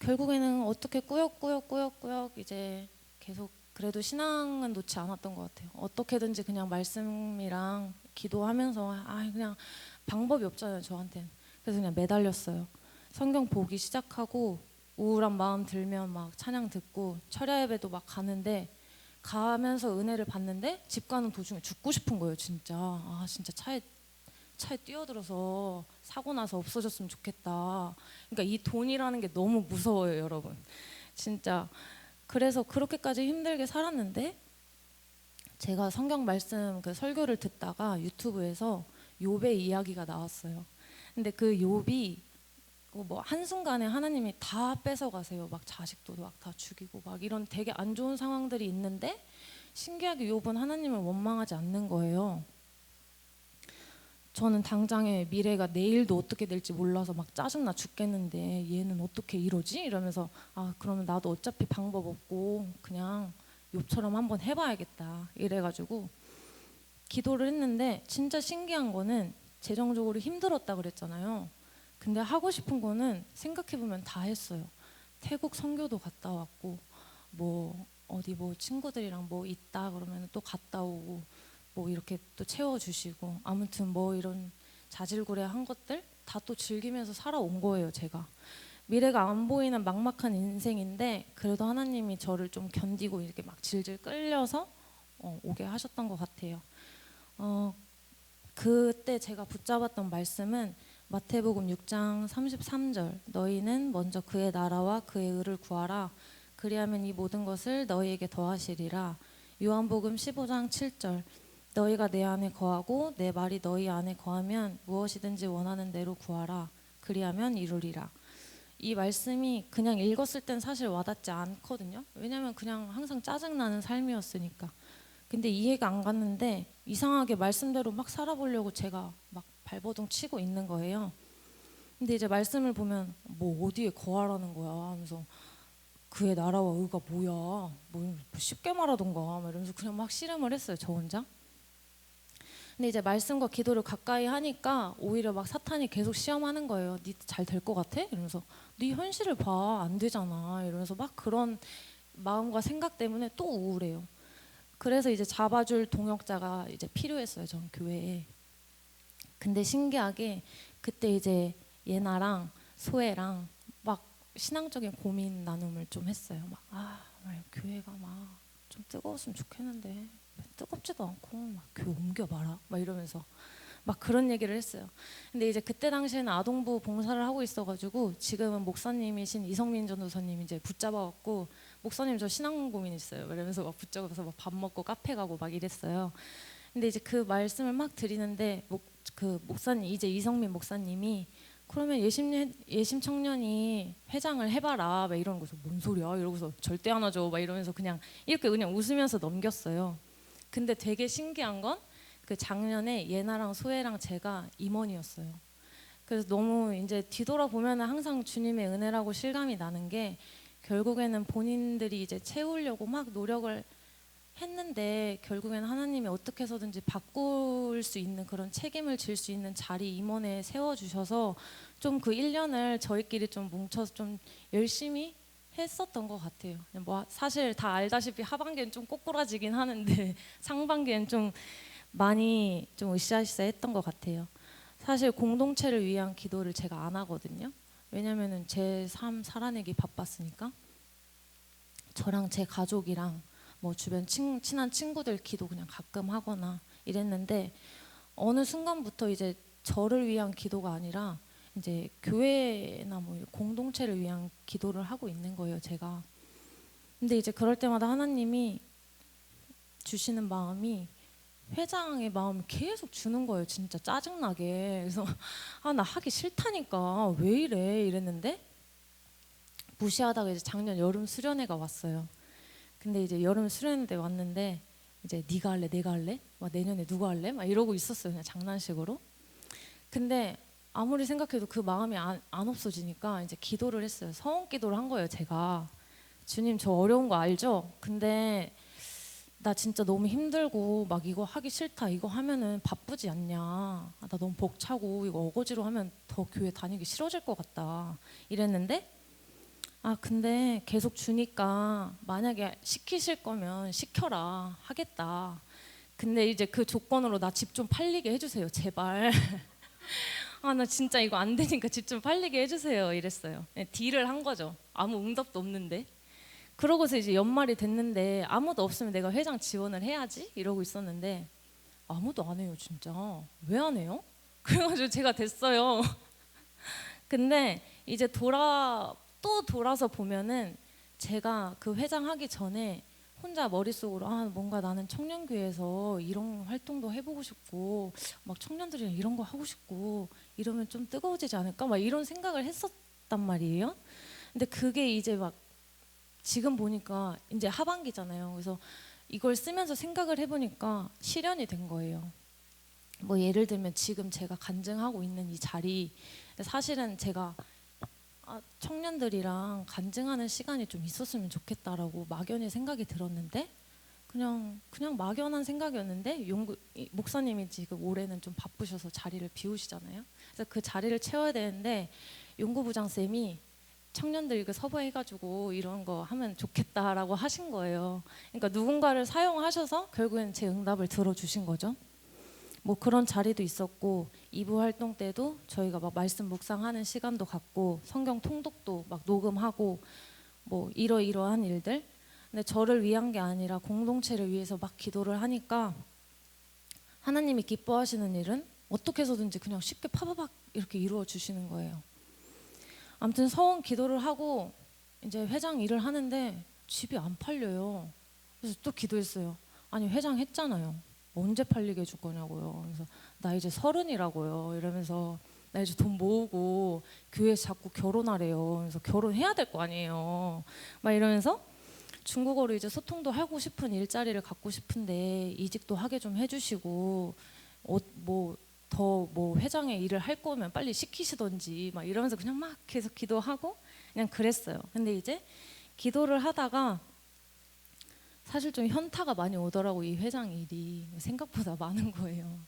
Speaker 4: 결국에는 어떻게 꾸역꾸역 이제 계속 그래도 신앙은 놓지 않았던 것 같아요. 어떻게든지 그냥 말씀이랑 기도하면서 그냥 방법이 없잖아요, 저한테는. 그래서 그냥 매달렸어요. 성경 보기 시작하고 우울한 마음 들면 막 찬양 듣고 철야 예배도 막 가는데 가면서 은혜를 받는데 집 가는 도중에 죽고 싶은 거예요, 진짜. 진짜 차에 뛰어들어서 사고 나서 없어졌으면 좋겠다. 그러니까 이 돈이라는 게 너무 무서워요, 여러분. 진짜. 그래서 그렇게까지 힘들게 살았는데 제가 성경 말씀 그 설교를 듣다가 유튜브에서 욥의 이야기가 나왔어요. 근데 그 욥이 뭐 한순간에 하나님이 다 뺏어가세요. 막 자식도 막 다 죽이고 막 이런 되게 안 좋은 상황들이 있는데 신기하게 욥은 하나님을 원망하지 않는 거예요. 저는 당장에 미래가 내일도 어떻게 될지 몰라서 막 짜증나 죽겠는데 얘는 어떻게 이러지? 이러면서 그러면 나도 어차피 방법 없고 그냥 욥처럼 한번 해봐야겠다 이래가지고 기도를 했는데 진짜 신기한 거는 재정적으로 힘들었다 그랬잖아요. 근데 하고 싶은 거는 생각해보면 다 했어요. 태국 선교도 갔다 왔고 뭐 어디 뭐 친구들이랑 뭐 있다 그러면 또 갔다 오고 뭐 이렇게 또 채워주시고 아무튼 뭐 이런 자질구레한 것들 다 또 즐기면서 살아온 거예요. 제가 미래가 안 보이는 막막한 인생인데 그래도 하나님이 저를 좀 견디고 이렇게 막 질질 끌려서 오게 하셨던 것 같아요. 그때 제가 붙잡았던 말씀은 마태복음 6장 33절 너희는 먼저 그의 나라와 그의 의를 구하라 그리하면 이 모든 것을 너희에게 더하시리라. 요한복음 15장 7절 너희가 내 안에 거하고 내 말이 너희 안에 거하면 무엇이든지 원하는 대로 구하라 그리하면 이루리라. 이 말씀이 그냥 읽었을 땐 사실 와닿지 않거든요. 왜냐면 그냥 항상 짜증나는 삶이었으니까. 근데 이해가 안 갔는데 이상하게 말씀대로 막 살아보려고 제가 막 발버둥 치고 있는 거예요. 근데 이제 말씀을 보면 뭐 어디에 거하라는 거야 하면서 그의 나라와 의가 뭐야 뭐 쉽게 말하던가 막 이러면서 그냥 막 씨름을 했어요, 저 혼자. 근데 이제 말씀과 기도를 가까이 하니까 오히려 막 사탄이 계속 시험하는 거예요. 니 잘 될 것 같아? 이러면서 네 현실을 봐, 안 되잖아 이러면서 막 그런 마음과 생각 때문에 또 우울해요. 그래서 이제 잡아줄 동역자가 이제 필요했어요, 전 교회에. 근데 신기하게 그때 이제 예나랑 소혜랑 막 신앙적인 고민 나눔을 좀 했어요. 막 교회가 막 좀 뜨거웠으면 좋겠는데 뜨겁지도 않고 막 교회 옮겨봐라 막 이러면서 막 그런 얘기를 했어요. 근데 이제 그때 당시에는 아동부 봉사를 하고 있어가지고 지금은 목사님이신 이성민 전도사님이 이제 붙잡아갖고 목사님 저 신앙 고민 있어요 이러면서 막 붙잡아서 막 밥 먹고 카페 가고 막 이랬어요. 근데 이제 그 말씀을 막 드리는데 그 목사님 이제 이성민 목사님이 그러면 예심 청년이 회장을 해봐라 막 이러는 거죠. 뭔 소리야 이러고서 절대 안 하죠 막 이러면서 그냥 이렇게 그냥 웃으면서 넘겼어요. 근데 되게 신기한 건 그 작년에 예나랑 소혜랑 제가 임원이었어요. 그래서 너무 이제 뒤돌아보면 항상 주님의 은혜라고 실감이 나는 게 결국에는 본인들이 이제 채우려고 막 노력을 했는데 결국에는 하나님이 어떻게 해서든지 바꿀 수 있는 그런 책임을 질 수 있는 자리 임원에 세워주셔서 좀 그 1년을 저희끼리 좀 뭉쳐서 좀 열심히 했었던 것 같아요. 뭐 사실 다 알다시피 하반기엔 좀 꼬꾸라지긴 하는데 상반기엔 좀 많이 좀 으쌰으쌰했던 것 같아요. 사실 공동체를 위한 기도를 제가 안 하거든요. 왜냐면은 제 삶 살아내기 바빴으니까. 저랑 제 가족이랑 뭐 주변 친한 친구들 기도 그냥 가끔 하거나 이랬는데 어느 순간부터 이제 저를 위한 기도가 아니라 이제 교회나 뭐 공동체를 위한 기도를 하고 있는 거예요, 제가. 근데 이제 그럴 때마다 하나님이 주시는 마음이 회장의 마음을 계속 주는 거예요, 진짜 짜증나게. 그래서 아, 나 하기 싫다니까 왜 이래 이랬는데 무시하다가 이제 작년 여름 수련회가 왔어요. 근데 이제 여름 수련회 왔는데 이제 네가 할래, 내가 할래, 막 내년에 누가 할래, 막 이러고 있었어요, 그냥 장난식으로. 근데 아무리 생각해도 그 마음이 안 없어지니까 이제 기도를 했어요. 서원 기도를 한 거예요, 제가. 주님, 저 어려운 거 알죠? 근데 나 진짜 너무 힘들고 막 이거 하기 싫다. 이거 하면은 바쁘지 않냐? 아, 나 너무 벅차고 이거 어거지로 하면 더 교회 다니기 싫어질 것 같다. 이랬는데 아, 근데 계속 주니까 만약에 시키실 거면 시켜라. 하겠다. 근데 이제 그 조건으로 나 집 좀 팔리게 해주세요, 제발. 아, 나 진짜 이거 안 되니까 집 좀 팔리게 해주세요. 이랬어요. 네, 딜을 한 거죠. 아무 응답도 없는데. 그러고서 이제 연말이 됐는데 아무도 없으면 내가 회장 지원을 해야지 이러고 있었는데 아무도 안 해요, 진짜. 왜 안 해요? 그래가지고 제가 됐어요. 근데 이제 돌아서 보면은 제가 그 회장 하기 전에 혼자 머릿속으로 아, 뭔가 나는 청년교회에서 이런 활동도 해보고 싶고 막 청년들이랑 이런 거 하고 싶고 이러면 좀 뜨거워지지 않을까 막 이런 생각을 했었단 말이에요. 근데 그게 이제 막 지금 보니까 이제 하반기잖아요. 그래서 이걸 쓰면서 생각을 해보니까 실현이 된 거예요. 뭐 예를 들면 지금 제가 간증하고 있는 이 자리, 사실은 제가 청년들이랑 간증하는 시간이 좀 있었으면 좋겠다라고 막연히 생각이 들었는데 그냥 막연한 생각이었는데 목사님이 지금 올해는 좀 바쁘셔서 자리를 비우시잖아요. 그래서 그 자리를 채워야 되는데 용구부장 쌤이 청년들 이거 섭외해가지고 이런 거 하면 좋겠다라고 하신 거예요. 그러니까 누군가를 사용하셔서 결국엔 제 응답을 들어주신 거죠. 뭐 그런 자리도 있었고 2부 활동 때도 저희가 막 말씀 묵상하는 시간도 갖고 성경 통독도 막 녹음하고 뭐 이러이러한 일들. 근데 저를 위한 게 아니라 공동체를 위해서 막 기도를 하니까 하나님이 기뻐하시는 일은 어떻게 해서든지 그냥 쉽게 파바박 이렇게 이루어 주시는 거예요. 아무튼 서원 기도를 하고 이제 회장 일을 하는데 집이 안 팔려요. 그래서 또 기도했어요. 아니, 회장 했잖아요. 언제 팔리게 해줄 거냐고요. 그래서 나 이제 30이라고요. 이러면서 나 이제 돈 모으고 교회에서 자꾸 결혼하래요. 그래서 결혼해야 될 거 아니에요. 막 이러면서 중국어로 이제 소통도 하고 싶은 일자리를 갖고 싶은데 이직도 하게 좀 해주시고 더 뭐 회장의 일을 할 거면 빨리 시키시던지 막 이러면서 그냥 막 계속 기도하고 그냥 그랬어요. 근데 이제 기도를 하다가 사실 좀 현타가 많이 오더라고. 이 회장 일이 생각보다 많은 거예요.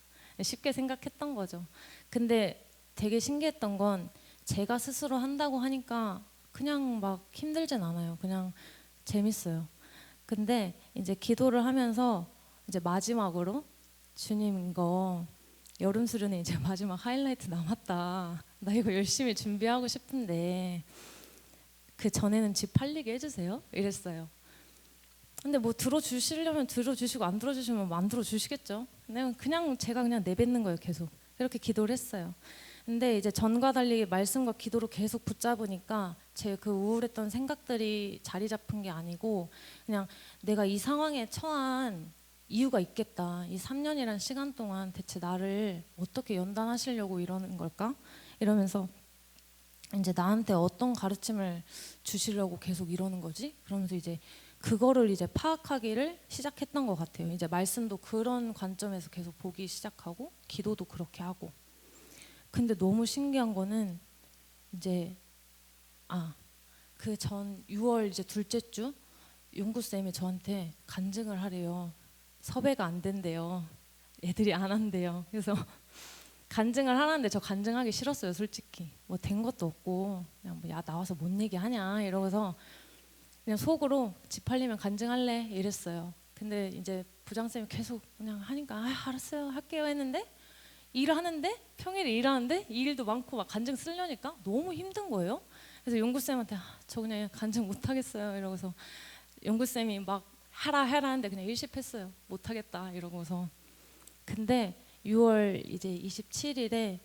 Speaker 4: 쉽게 생각했던 거죠. 근데 되게 신기했던 건 제가 스스로 한다고 하니까 그냥 막 힘들진 않아요. 그냥 재밌어요. 근데 이제 기도를 하면서 이제 마지막으로 주님, 이거 여름 수련회 이제 마지막 하이라이트 남았다. 나 이거 열심히 준비하고 싶은데 그 전에는 집 팔리게 해주세요. 이랬어요. 근데 뭐 들어주시려면 들어주시고 안 들어주시면 안 들어주시겠죠. 그냥 제가 그냥 내뱉는 거예요, 계속. 그렇게 기도를 했어요. 근데 이제 전과 달리 말씀과 기도로 계속 붙잡으니까 제 그 우울했던 생각들이 자리 잡은 게 아니고 그냥 내가 이 상황에 처한 이유가 있겠다. 이 3년이란 시간 동안 대체 나를 어떻게 연단하시려고 이러는 걸까? 이러면서 이제 나한테 어떤 가르침을 주시려고 계속 이러는 거지? 그러면서 이제 그거를 이제 파악하기를 시작했던 것 같아요. 이제 말씀도 그런 관점에서 계속 보기 시작하고 기도도 그렇게 하고. 근데 너무 신기한 거는 이제 그 전 6월 이제 둘째 주 용구 쌤이 저한테 간증을 하래요. 섭외가 안 된대요. 애들이 안 한대요. 그래서 간증을 하는데 저 간증하기 싫었어요, 솔직히. 뭐 된 것도 없고 그냥 뭐 야 나와서 뭔 얘기하냐 이러면서 그냥 속으로 집 팔리면 간증할래 이랬어요. 근데 이제 부장쌤이 계속 그냥 하니까 알았어요 할게요 했는데 일을 하는데 평일에 일하는데 이 일도 많고 막 간증 쓰려니까 너무 힘든 거예요. 그래서 연구쌤한테 저 그냥 간증 못 하겠어요 이러고서 연구쌤이 막 하라 하는데 그냥 일십했어요. 못 하겠다 이러고서. 근데 6월 이제 27일에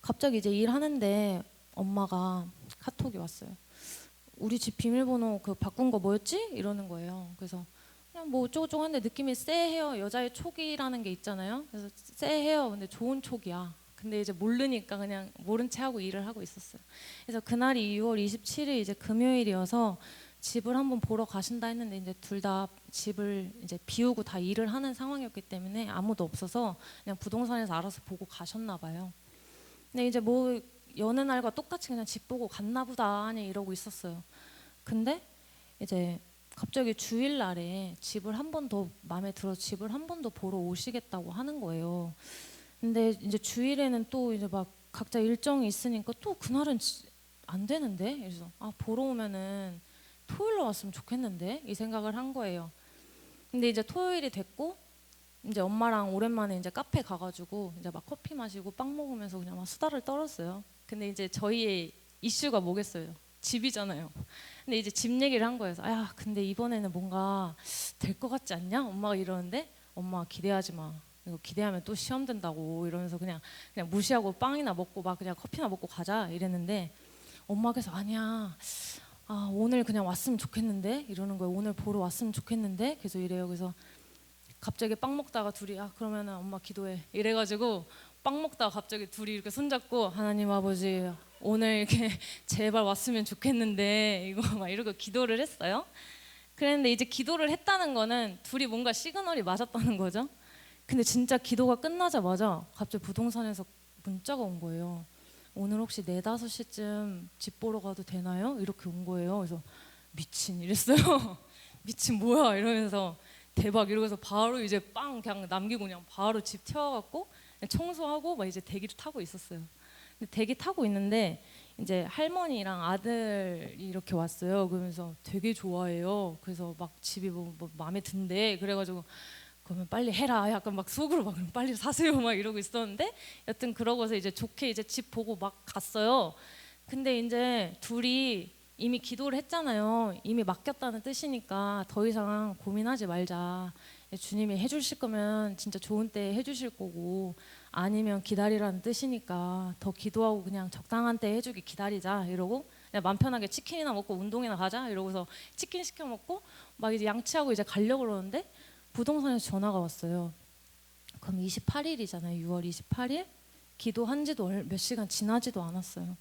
Speaker 4: 갑자기 이제 일하는데 엄마가 카톡이 왔어요. 우리 집 비밀번호 그 바꾼 거 뭐였지? 이러는 거예요. 그래서 그냥 뭐 어쩌고저쩌고 하는데 느낌이 쎄해요. 여자의 촉이라는 게 있잖아요. 그래서 쎄해요. 근데 좋은 촉이야. 근데 이제 모르니까 그냥 모른 채 하고 일을 하고 있었어요. 그래서 그날이 6월 27일 이제 금요일이어서 집을 한번 보러 가신다 했는데 이제 둘 다 집을 이제 비우고 다 일을 하는 상황이었기 때문에 아무도 없어서 그냥 부동산에서 알아서 보고 가셨나 봐요. 근데 이제 뭐 여느 날과 똑같이 그냥 집 보고 갔나 보다 그냥 이러고 있었어요. 근데 이제 갑자기 주일날에 집을 한 번 더 마음에 들어 집을 한 번 더 보러 오시겠다고 하는 거예요. 근데 이제 주일에는 또 이제 막 각자 일정이 있으니까 또 그날은 안 되는데 그래서 보러 오면은 토요일로 왔으면 좋겠는데 이 생각을 한 거예요. 근데 이제 토요일이 됐고 이제 엄마랑 오랜만에 이제 카페 가가지고 이제 막 커피 마시고 빵 먹으면서 그냥 막 수다를 떨었어요. 근데 이제 저희의 이슈가 뭐겠어요? 집이잖아요. 근데 이제 집 얘기를 한 거예요. 근데 이번에는 뭔가 될 것 같지 않냐? 엄마가 이러는데 엄마 기대하지 마. 이거 기대하면 또 시험 된다고 이러면서 그냥 무시하고 빵이나 먹고 막 그냥 커피나 먹고 가자 이랬는데 엄마께서 아니야. 오늘 그냥 왔으면 좋겠는데 이러는 거예요. 오늘 보러 왔으면 좋겠는데 계속 이래요. 그래서 갑자기 빵 먹다가 둘이 그러면은 엄마 기도해 이래가지고 빵 먹다가 갑자기 둘이 이렇게 손잡고 하나님 아버지 오늘 이렇게 제발 왔으면 좋겠는데 이거 막 이러고 기도를 했어요. 그랬는데 이제 기도를 했다는 거는 둘이 뭔가 시그널이 맞았다는 거죠. 근데 진짜 기도가 끝나자마자 갑자기 부동산에서 문자가 온 거예요. 오늘 혹시 4, 5시쯤 집 보러 가도 되나요? 이렇게 온 거예요. 그래서 미친 이랬어요. 미친 뭐야 이러면서 대박 이러면서 바로 이제 빵 그냥 남기고 그냥 바로 집 태워갖고 청소하고 막 이제 대기를 타고 있었어요. 근데 대기 타고 있는데 이제 할머니랑 아들이 이렇게 왔어요. 그러면서 되게 좋아해요. 그래서 막 집이 뭐 마음에 든대. 그래가지고 그러면 빨리 해라. 약간 막 속으로 막 빨리 사세요. 막 이러고 있었는데 여튼 그러고서 이제 좋게 이제 집 보고 막 갔어요. 근데 이제 둘이 이미 기도를 했잖아요. 이미 맡겼다는 뜻이니까 더 이상 고민하지 말자. 주님이 해주실 거면 진짜 좋은 때 해주실 거고 아니면 기다리라는 뜻이니까 더 기도하고 그냥 적당한 때 해주기 기다리자 이러고 그냥 맘 편하게 치킨이나 먹고 운동이나 가자 이러고서 치킨 시켜 먹고 막 이제 양치하고 이제 가려고 그러는데 부동산에서 전화가 왔어요. 그럼 28일이잖아요. 6월 28일 기도한 지도 몇 시간 지나지도 않았어요.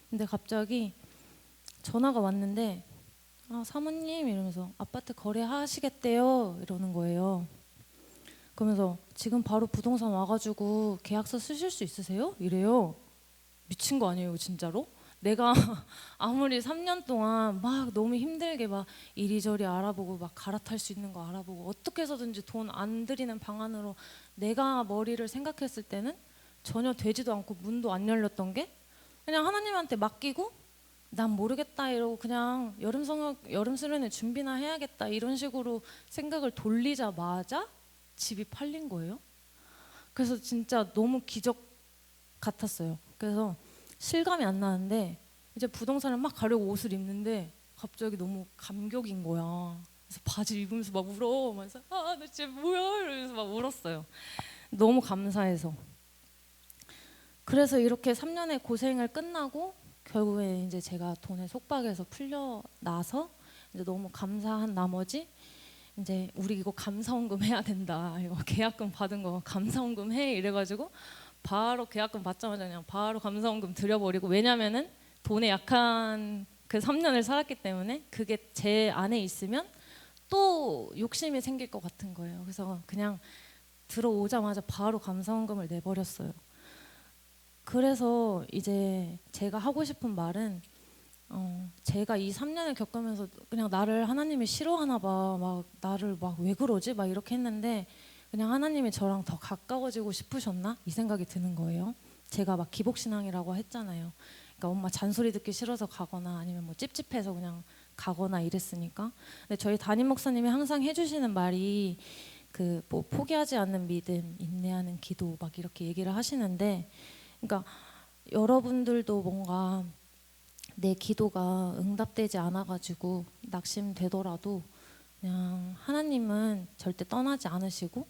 Speaker 4: 근데 갑자기 전화가 왔는데 사모님 이러면서 아파트 거래하시겠대요 이러는 거예요. 그러면서 지금 바로 부동산 와가지고 계약서 쓰실 수 있으세요? 이래요. 미친 거 아니에요 진짜로? 내가 아무리 3년 동안 막 너무 힘들게 막 이리저리 알아보고 막 갈아탈 수 있는 거 알아보고 어떻게 해서든지 돈 안 들이는 방안으로 내가 머리를 생각했을 때는 전혀 되지도 않고 문도 안 열렸던 게 그냥 하나님한테 맡기고 난 모르겠다 이러고 그냥 여름 수련회 준비나 해야겠다 이런 식으로 생각을 돌리자마자 집이 팔린 거예요. 그래서 진짜 너무 기적 같았어요. 그래서 실감이 안 나는데 이제 부동산을 막 가려고 옷을 입는데 갑자기 너무 감격인 거야. 그래서 바지 입으면서 막 울어. 그래서 나 진짜 뭐야 이러면서 막 울었어요. 너무 감사해서. 그래서 이렇게 3년의 고생을 끝나고 결국에 이제 제가 돈에 속박해서 풀려나서 이제 너무 감사한 나머지 이제 우리 이거 감사원금 해야 된다. 이거 계약금 받은 거 감사원금 해 이래가지고 바로 계약금 받자마자 그냥 바로 감사원금 드려버리고 왜냐면은 돈에 약한 그 3년을 살았기 때문에 그게 제 안에 있으면 또 욕심이 생길 것 같은 거예요. 그래서 그냥 들어오자마자 바로 감사원금을 내버렸어요. 그래서 이제 제가 하고 싶은 말은 제가 이 3년을 겪으면서 그냥 나를 하나님이 싫어하나 봐. 막 나를 막 왜 그러지? 막 이렇게 했는데 그냥 하나님이 저랑 더 가까워지고 싶으셨나? 이 생각이 드는 거예요. 제가 막 기복신앙이라고 했잖아요. 그러니까 엄마 잔소리 듣기 싫어서 가거나 아니면 뭐 찝찝해서 그냥 가거나 이랬으니까. 근데 저희 담임 목사님이 항상 해주시는 말이 그 뭐 포기하지 않는 믿음, 인내하는 기도 막 이렇게 얘기를 하시는데, 그러니까 여러분들도 뭔가 내 기도가 응답되지 않아가지고 낙심되더라도 그냥 하나님은 절대 떠나지 않으시고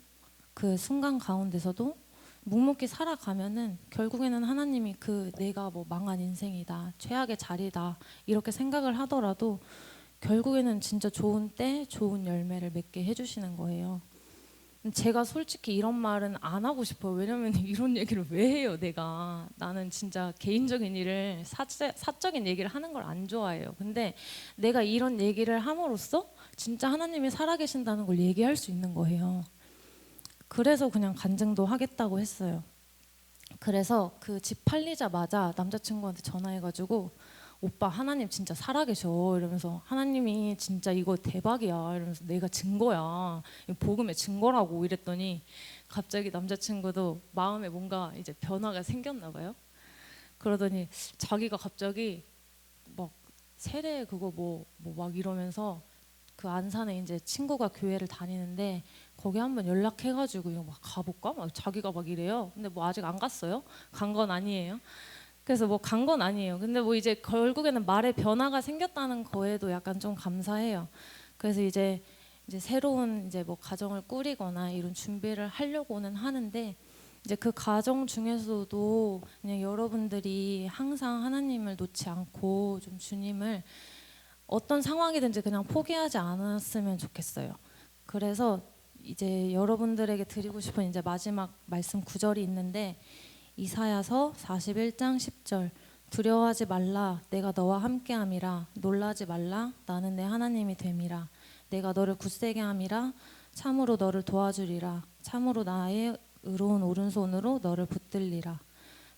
Speaker 4: 그 순간 가운데서도 묵묵히 살아가면은 결국에는 하나님이 그 내가 뭐 망한 인생이다, 최악의 자리다 이렇게 생각을 하더라도 결국에는 진짜 좋은 때 좋은 열매를 맺게 해주시는 거예요. 제가 솔직히 이런 말은 안 하고 싶어요. 왜냐면 이런 얘기를 왜 해요, 내가. 나는 진짜 개인적인 일을 사적인 얘기를 하는 걸 안 좋아해요. 근데 내가 이런 얘기를 함으로써 진짜 하나님이 살아계신다는 걸 얘기할 수 있는 거예요. 그래서 그냥 간증도 하겠다고 했어요. 그래서 그 집 팔리자마자 남자친구한테 전화해가지고 오빠 하나님 진짜 살아계셔 이러면서 하나님이 진짜 이거 대박이야 이러면서 내가 증거야 복음의 증거라고 이랬더니 갑자기 남자친구도 마음에 뭔가 이제 변화가 생겼나 봐요. 그러더니 자기가 갑자기 막 세례 그거 뭐 막 이러면서 그 안산에 이제 친구가 교회를 다니는데 거기 한번 연락해가지고 이거 막 가볼까? 막 자기가 막 이래요. 근데 뭐 아직 안 갔어요. 간 건 아니에요. 그래서 뭐 간 건 아니에요. 근데 뭐 이제 결국에는 말에 변화가 생겼다는 거에도 약간 좀 감사해요. 그래서 이제 새로운 이제 뭐 가정을 꾸리거나 이런 준비를 하려고는 하는데 이제 그 과정 중에서도 그냥 여러분들이 항상 하나님을 놓지 않고 좀 주님을 어떤 상황이든지 그냥 포기하지 않았으면 좋겠어요. 그래서 이제 여러분들에게 드리고 싶은 이제 마지막 말씀 구절이 있는데 이사야서 41장 10절 두려워하지 말라 내가 너와 함께함이라 놀라지 말라 나는 내 하나님이 됨이라 내가 너를 굳세게 함이라 참으로 너를 도와주리라 참으로 나의 의로운 오른손으로 너를 붙들리라.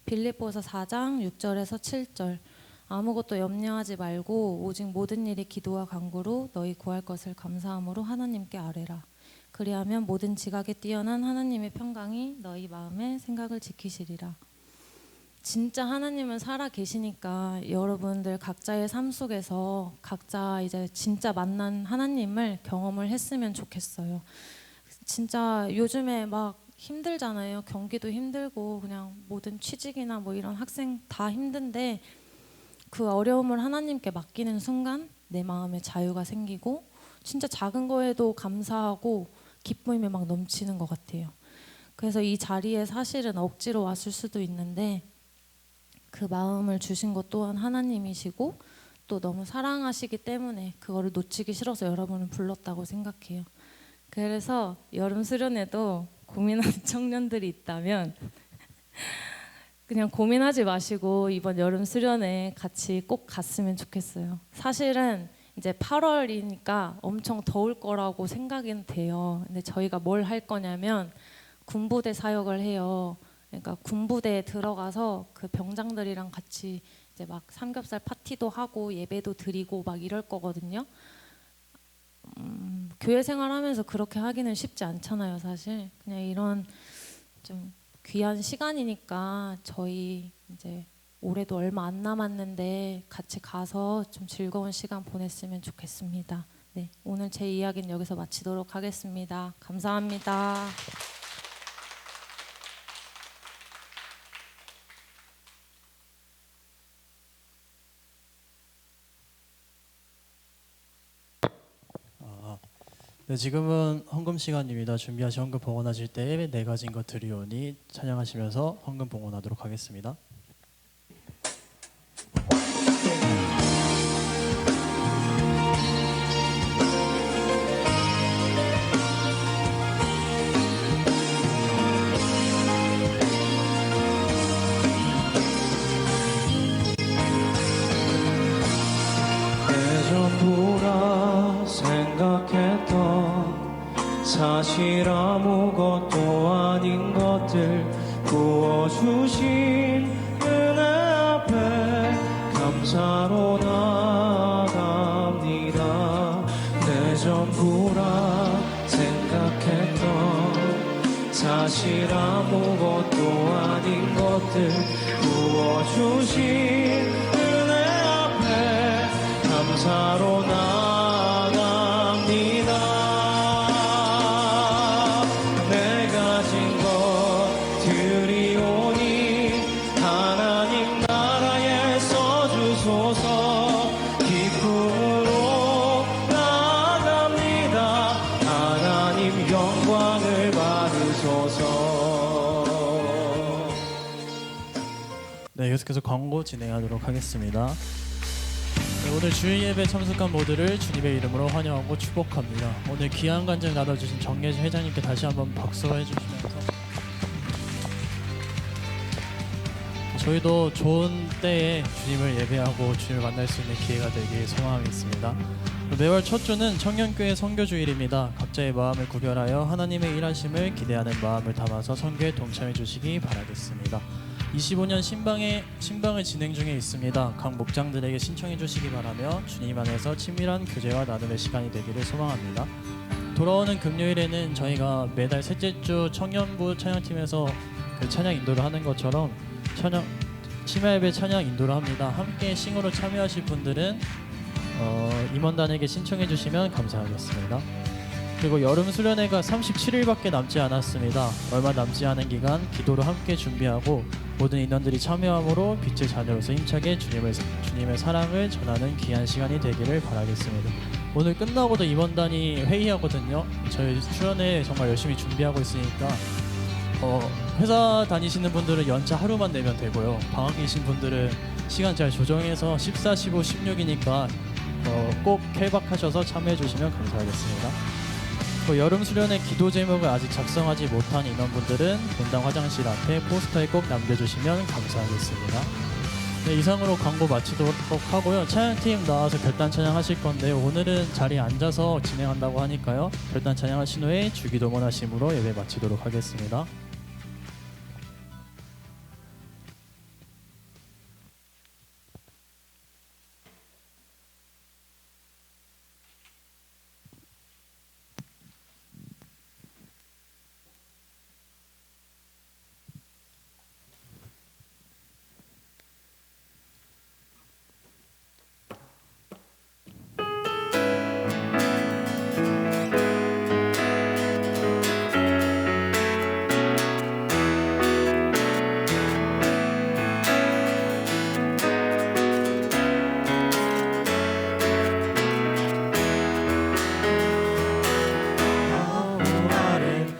Speaker 4: 빌립보서 4장 6절에서 7절 아무것도 염려하지 말고 오직 모든 일이 기도와 간구로 너희 구할 것을 감사함으로 하나님께 아뢰라. 그리하면 모든 지각에 뛰어난 하나님의 평강이 너희 마음의 생각을 지키시리라. 진짜 하나님은 살아 계시니까 여러분들 각자의 삶 속에서 각자 이제 진짜 만난 하나님을 경험을 했으면 좋겠어요. 진짜 요즘에 막 힘들잖아요. 경기도 힘들고 그냥 모든 취직이나 뭐 이런 학생 다 힘든데 그 어려움을 하나님께 맡기는 순간 내 마음에 자유가 생기고 진짜 작은 거에도 감사하고 기쁨이 막 넘치는 것 같아요. 그래서 이 자리에 사실은 억지로 왔을 수도 있는데 그 마음을 주신 것 또한 하나님이시고 또 너무 사랑하시기 때문에 그거를 놓치기 싫어서 여러분을 불렀다고 생각해요. 그래서 여름 수련회도 고민하는 청년들이 있다면 그냥 고민하지 마시고 이번 여름 수련회 같이 꼭 갔으면 좋겠어요. 사실은 이제 8월이니까 엄청 더울 거라고 생각은 돼요. 근데 저희가 뭘 할 거냐면 군부대 사역을 해요. 그러니까 군부대에 들어가서 그 병장들이랑 같이 이제 막 삼겹살 파티도 하고 예배도 드리고 막 이럴 거거든요. 교회 생활하면서 그렇게 하기는 쉽지 않잖아요, 사실. 그냥 이런 좀 귀한 시간이니까 저희 이제 올해도 얼마 안 남았는데 같이 가서 좀 즐거운 시간 보냈으면 좋겠습니다. 네, 오늘 제 이야기는 여기서 마치도록 하겠습니다. 감사합니다.
Speaker 3: 네, 지금은 헌금 시간입니다. 준비하신 헌금 봉헌하실 때에 내 가진 것 드리오니 찬양하시면서 헌금 봉헌하도록 하겠습니다.
Speaker 2: 내 전부라 생각했던 사실 아무것도 아닌 것들 부어주신 은혜 앞에 감사로 나갑니다. 내 전부라 생각했던 사실 아무것도 아닌 것들 부어주신 은혜 앞에 감사로 나갑니다.
Speaker 3: 계속해서 광고 진행하도록 하겠습니다. 네, 오늘 주일 예배 참석한 모두를 주님의 이름으로 환영하고 축복합니다. 오늘 귀한 간증 나눠주신 정예진 회장님께 다시 한번 박수 해주시면서 저희도 좋은 때에 주님을 예배하고 주님을 만날 수 있는 기회가 되길 소망하겠습니다. 매월 첫 주는 청년교회 선교주일입니다. 각자의 마음을 구별하여 하나님의 일하심을 기대하는 마음을 담아서 선교에 동참해 주시기 바라겠습니다. 25년 신방을 진행 중에 있습니다. 각 목장들에게 신청해 주시기 바라며 주님 안에서 친밀한 교제와 나눔의 시간이 되기를 소망합니다. 돌아오는 금요일에는 저희가 매달 셋째 주 청년부 찬양팀에서 그 찬양 인도를 하는 것처럼 심야 예배 찬양 인도를 합니다. 함께 싱어로 참여하실 분들은 임원단에게 신청해 주시면 감사하겠습니다. 그리고 여름 수련회가 37일밖에 남지 않았습니다. 얼마 남지 않은 기간 기도로 함께 준비하고 모든 인원들이 참여함으로 빛의 자녀로서 힘차게 주님의 사랑을 전하는 귀한 시간이 되기를 바라겠습니다. 오늘 끝나고도 임원단이 회의하거든요. 저희 수련회 정말 열심히 준비하고 있으니까 회사 다니시는 분들은 연차 하루만 내면 되고요. 방학이신 분들은 시간 잘 조정해서 14, 15, 16이니까 꼭 켈박하셔서 참여해 주시면 감사하겠습니다. 여름 수련회 기도 제목을 아직 작성하지 못한 인원분들은 본당 화장실 앞에 포스터에 꼭 남겨주시면 감사하겠습니다. 네, 이상으로 광고 마치도록 하고요. 찬양팀 나와서 결단 찬양 하실 건데 오늘은 자리에 앉아서 진행한다고 하니까요. 결단 찬양 하신 후에 주기도문 하심으로 예배 마치도록 하겠습니다.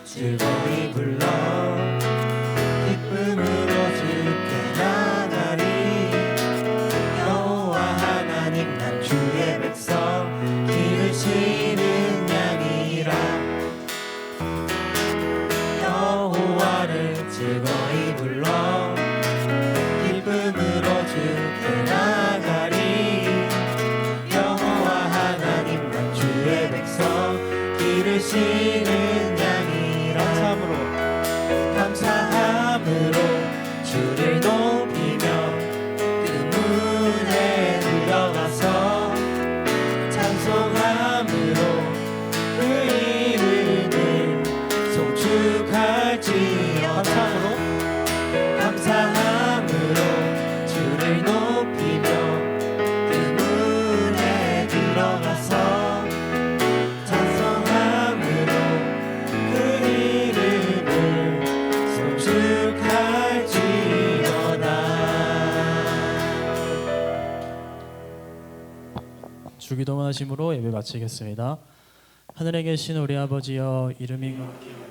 Speaker 2: 즐거이 불러 기쁨으로 주께 나가리. 여호와 하나님 난 주의 백성 기르시는 양이라. 여호와를 즐거이 불러 기쁨으로 주께 나가리. 여호와 하나님 난 주의 백성 기르시는 감사함으로 주를 높이며 그 문에 들어가서 찬송함으로 그 이름을 송축할지어다. 감사함으로 주를 높이며 그 문에 들어가서 찬송함으로 그 이름을
Speaker 3: 주기도문 하심으로 예배 마치겠습니다. 하늘에 계신 우리 아버지여, 이름이 거룩히